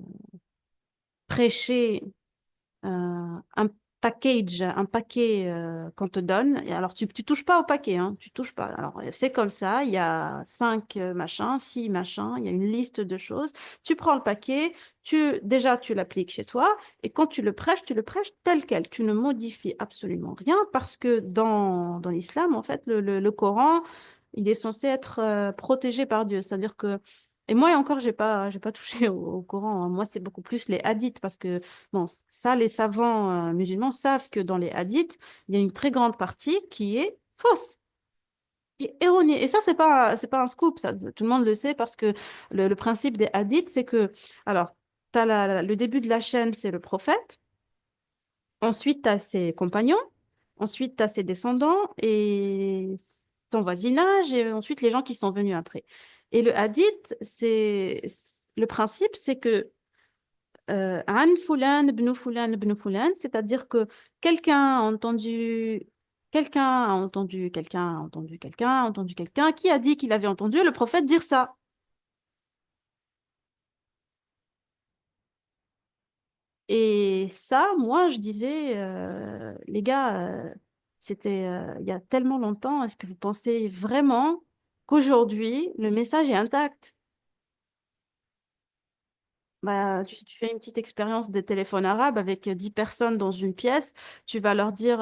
prêcher un package, un paquet qu'on te donne. Et alors, tu touches pas au paquet, hein, tu touches pas. Alors, c'est comme ça, il y a 5 machins, 6 machins, il y a une liste de choses. Tu prends le paquet, déjà, tu l'appliques chez toi, et quand tu le prêches tel quel. Tu ne modifies absolument rien parce que dans l'islam, en fait, le Coran, il est censé être protégé par Dieu. C'est-à-dire que et moi, et encore, j'ai pas touché au Coran, hein. Moi, c'est beaucoup plus les hadiths parce que bon, ça, les savants musulmans savent que dans les hadiths, il y a une très grande partie qui est fausse, qui est erronée. Et ça, c'est pas un scoop, ça, tout le monde le sait parce que le principe des hadiths, c'est que, alors, t'as le début de la chaîne, c'est le prophète, ensuite, tu as ses compagnons, ensuite, tu as ses descendants et son voisinage, et ensuite les gens qui sont venus après. Et le hadith, le principe, c'est que An fulan ibn fulan ibn fulan, c'est-à-dire que quelqu'un a entendu quelqu'un a entendu quelqu'un a entendu quelqu'un a entendu quelqu'un qui a dit qu'il avait entendu le prophète dire ça. Et ça, moi, je disais, les gars, c'était il y a tellement longtemps, est-ce que vous pensez vraiment qu'aujourd'hui, le message est intact? Bah, tu fais une petite expérience des téléphones arabes avec 10 personnes dans une pièce. Tu vas leur dire,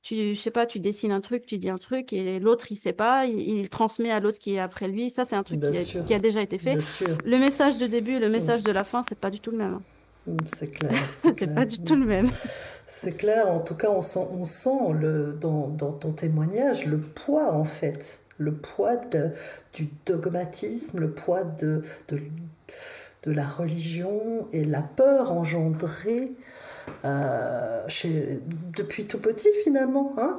je sais pas, tu dessines un truc, tu dis un truc, et l'autre, il sait pas, il transmet à l'autre qui est après lui. Ça, c'est un truc Bien sûr, qui a déjà été fait. bien sûr. Le message de début et le Mm, message de la fin, c'est pas du tout le même, hein. c'est clair, c'est C'est clair. pas du tout le même. C'est clair, en tout cas, on sent dans ton témoignage le poids, en fait. Le poids du dogmatisme, le poids de la religion et la peur engendrée depuis tout petit, finalement, hein,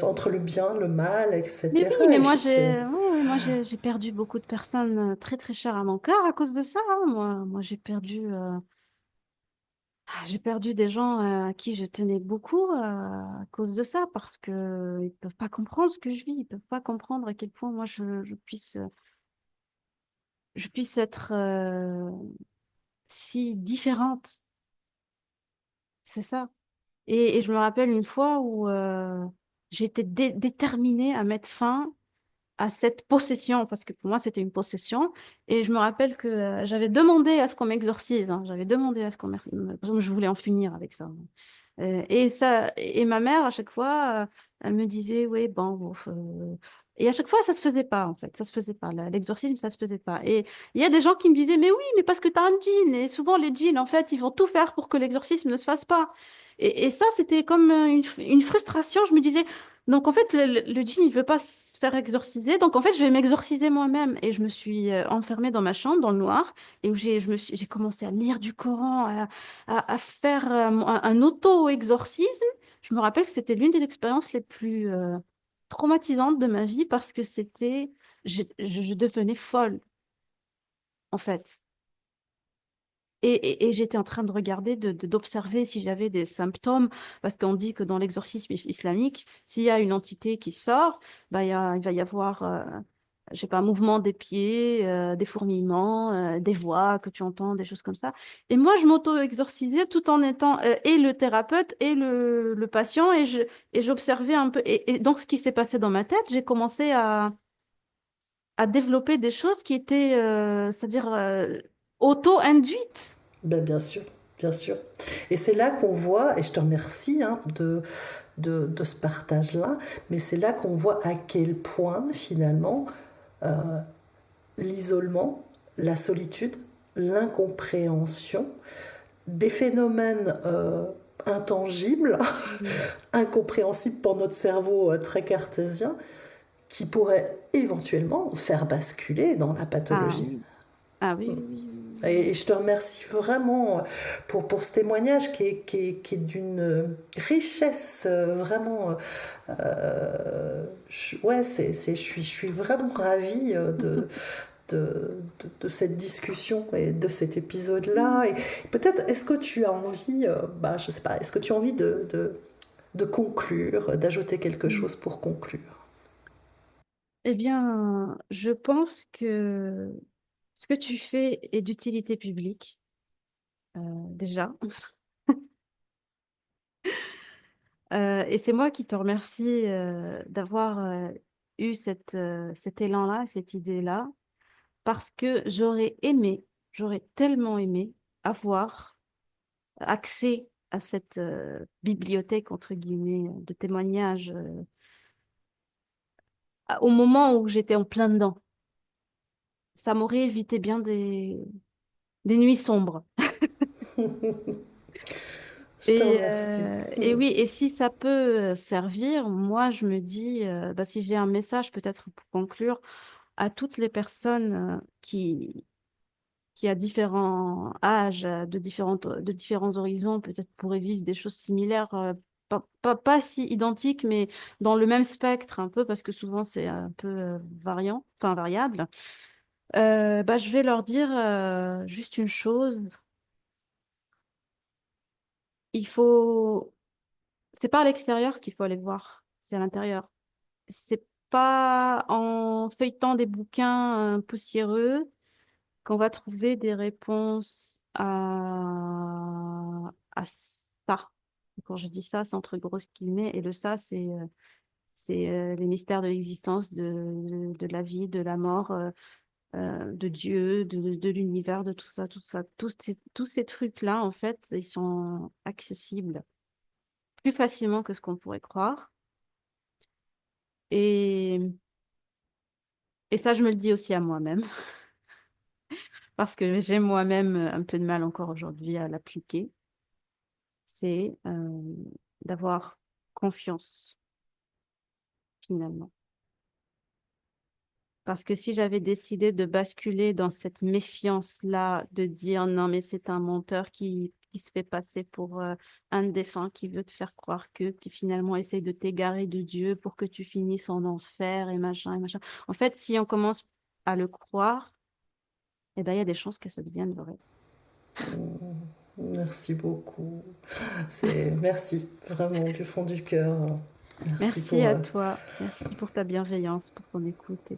entre le bien, le mal, Mais oui, etc. mais Et moi, je trouve que j'ai perdu beaucoup de personnes très, très chères à mon cœur à cause de ça, hein. Moi, j'ai perdu des gens à qui je tenais beaucoup à cause de ça parce que ils peuvent pas comprendre ce que je vis, ils peuvent pas comprendre à quel point moi je puisse être si différente. C'est ça. Et je me rappelle une fois où j'étais déterminée à mettre fin à cette possession, parce que pour moi, c'était une possession. Et je me rappelle que j'avais demandé à ce qu'on m'exorcise, hein. J'avais demandé à ce qu'on je voulais en finir avec ça. Et ma mère, à chaque fois, elle me disait, oui, bon, et à chaque fois, ça se faisait pas, en fait. Ça se faisait pas. L'exorcisme, ça se faisait pas. Et il y a des gens qui me disaient, mais oui, mais parce que tu as un djinn. Et souvent, les djinns, en fait, ils vont tout faire pour que l'exorcisme ne se fasse pas. Et ça, c'était comme une frustration. Je me disais, donc, en fait, le djinn, il veut pas se faire exorciser. Donc, en fait, je vais m'exorciser moi-même. Et je me suis enfermée dans ma chambre, dans le noir, et où j'ai commencé à lire du Coran, à faire un auto-exorcisme. Je me rappelle que c'était l'une des expériences les plus traumatisantes de ma vie parce que je devenais folle, en fait. Et j'étais en train de regarder, d'observer si j'avais des symptômes, parce qu'on dit que dans l'exorcisme islamique, s'il y a une entité qui sort, bah, il va y avoir, je sais pas, un mouvement des pieds, des fourmillements, des voix que tu entends, des choses comme ça. Et moi, je m'auto-exorcisais tout en étant et le thérapeute et le patient, et j'observais un peu. Et donc, ce qui s'est passé dans ma tête, j'ai commencé à développer des choses qui étaient, c'est-à-dire auto-induites. Ben, bien sûr, bien sûr. Et c'est là qu'on voit, et je te remercie hein, de ce partage-là, mais c'est là qu'on voit à quel point finalement l'isolement, la solitude, l'incompréhension, des phénomènes intangibles, Mhm. incompréhensibles pour notre cerveau très cartésien, qui pourraient éventuellement faire basculer dans la Ah pathologie. oui, ah oui, oui, oui, oui, oui. Et je te remercie vraiment pour ce témoignage qui est d'une richesse vraiment. Ouais, je suis vraiment ravie de cette discussion et de cet épisode-là. Et peut-être, est-ce que tu as envie, bah, je sais pas, est-ce que tu as envie de conclure, d'ajouter quelque Mm. chose pour conclure? Eh bien, je pense que ce que tu fais est d'utilité publique, déjà. Et c'est moi qui te remercie d'avoir eu cet élan-là, cette idée-là, parce que j'aurais tellement aimé avoir accès à cette bibliothèque, entre guillemets, de témoignages au moment où j'étais en plein dedans. Ça m'aurait évité bien des nuits sombres. Je te remercie. Et oui, et si ça peut servir, moi je me dis, bah, si j'ai un message peut-être pour conclure à toutes les personnes qui à différents âges, de différents horizons, peut-être pourraient vivre des choses similaires, pas si identiques, mais dans le même spectre un peu, parce que souvent c'est un peu variant, enfin variable. Bah, je vais leur dire juste une chose. Il faut, c'est pas à l'extérieur qu'il faut aller voir, c'est à l'intérieur. C'est pas en feuilletant des bouquins poussiéreux qu'on va trouver des réponses à ça. Quand je dis ça, c'est entre grosses guillemets, et le ça, c'est les mystères de l'existence, de la vie, de la mort, de Dieu, de l'univers, de tout ça, tout ça. Tous ces trucs-là, en fait, ils sont accessibles plus facilement que ce qu'on pourrait croire. Et, et ça, je me le dis aussi à moi-même, parce que j'ai moi-même un peu de mal encore aujourd'hui à l'appliquer. C'est d'avoir confiance, finalement. Parce que si j'avais décidé de basculer dans cette méfiance-là, de dire non, mais c'est un menteur qui se fait passer pour un défunt, qui veut te faire croire qui finalement essaye de t'égarer de Dieu pour que tu finisses en enfer et machin et machin. En fait, si on commence à le croire, eh ben, il y a des chances que ça devienne vrai. Merci beaucoup. Merci vraiment du fond du cœur. Merci Merci pour à toi. Merci pour ta bienveillance, pour ton écoute.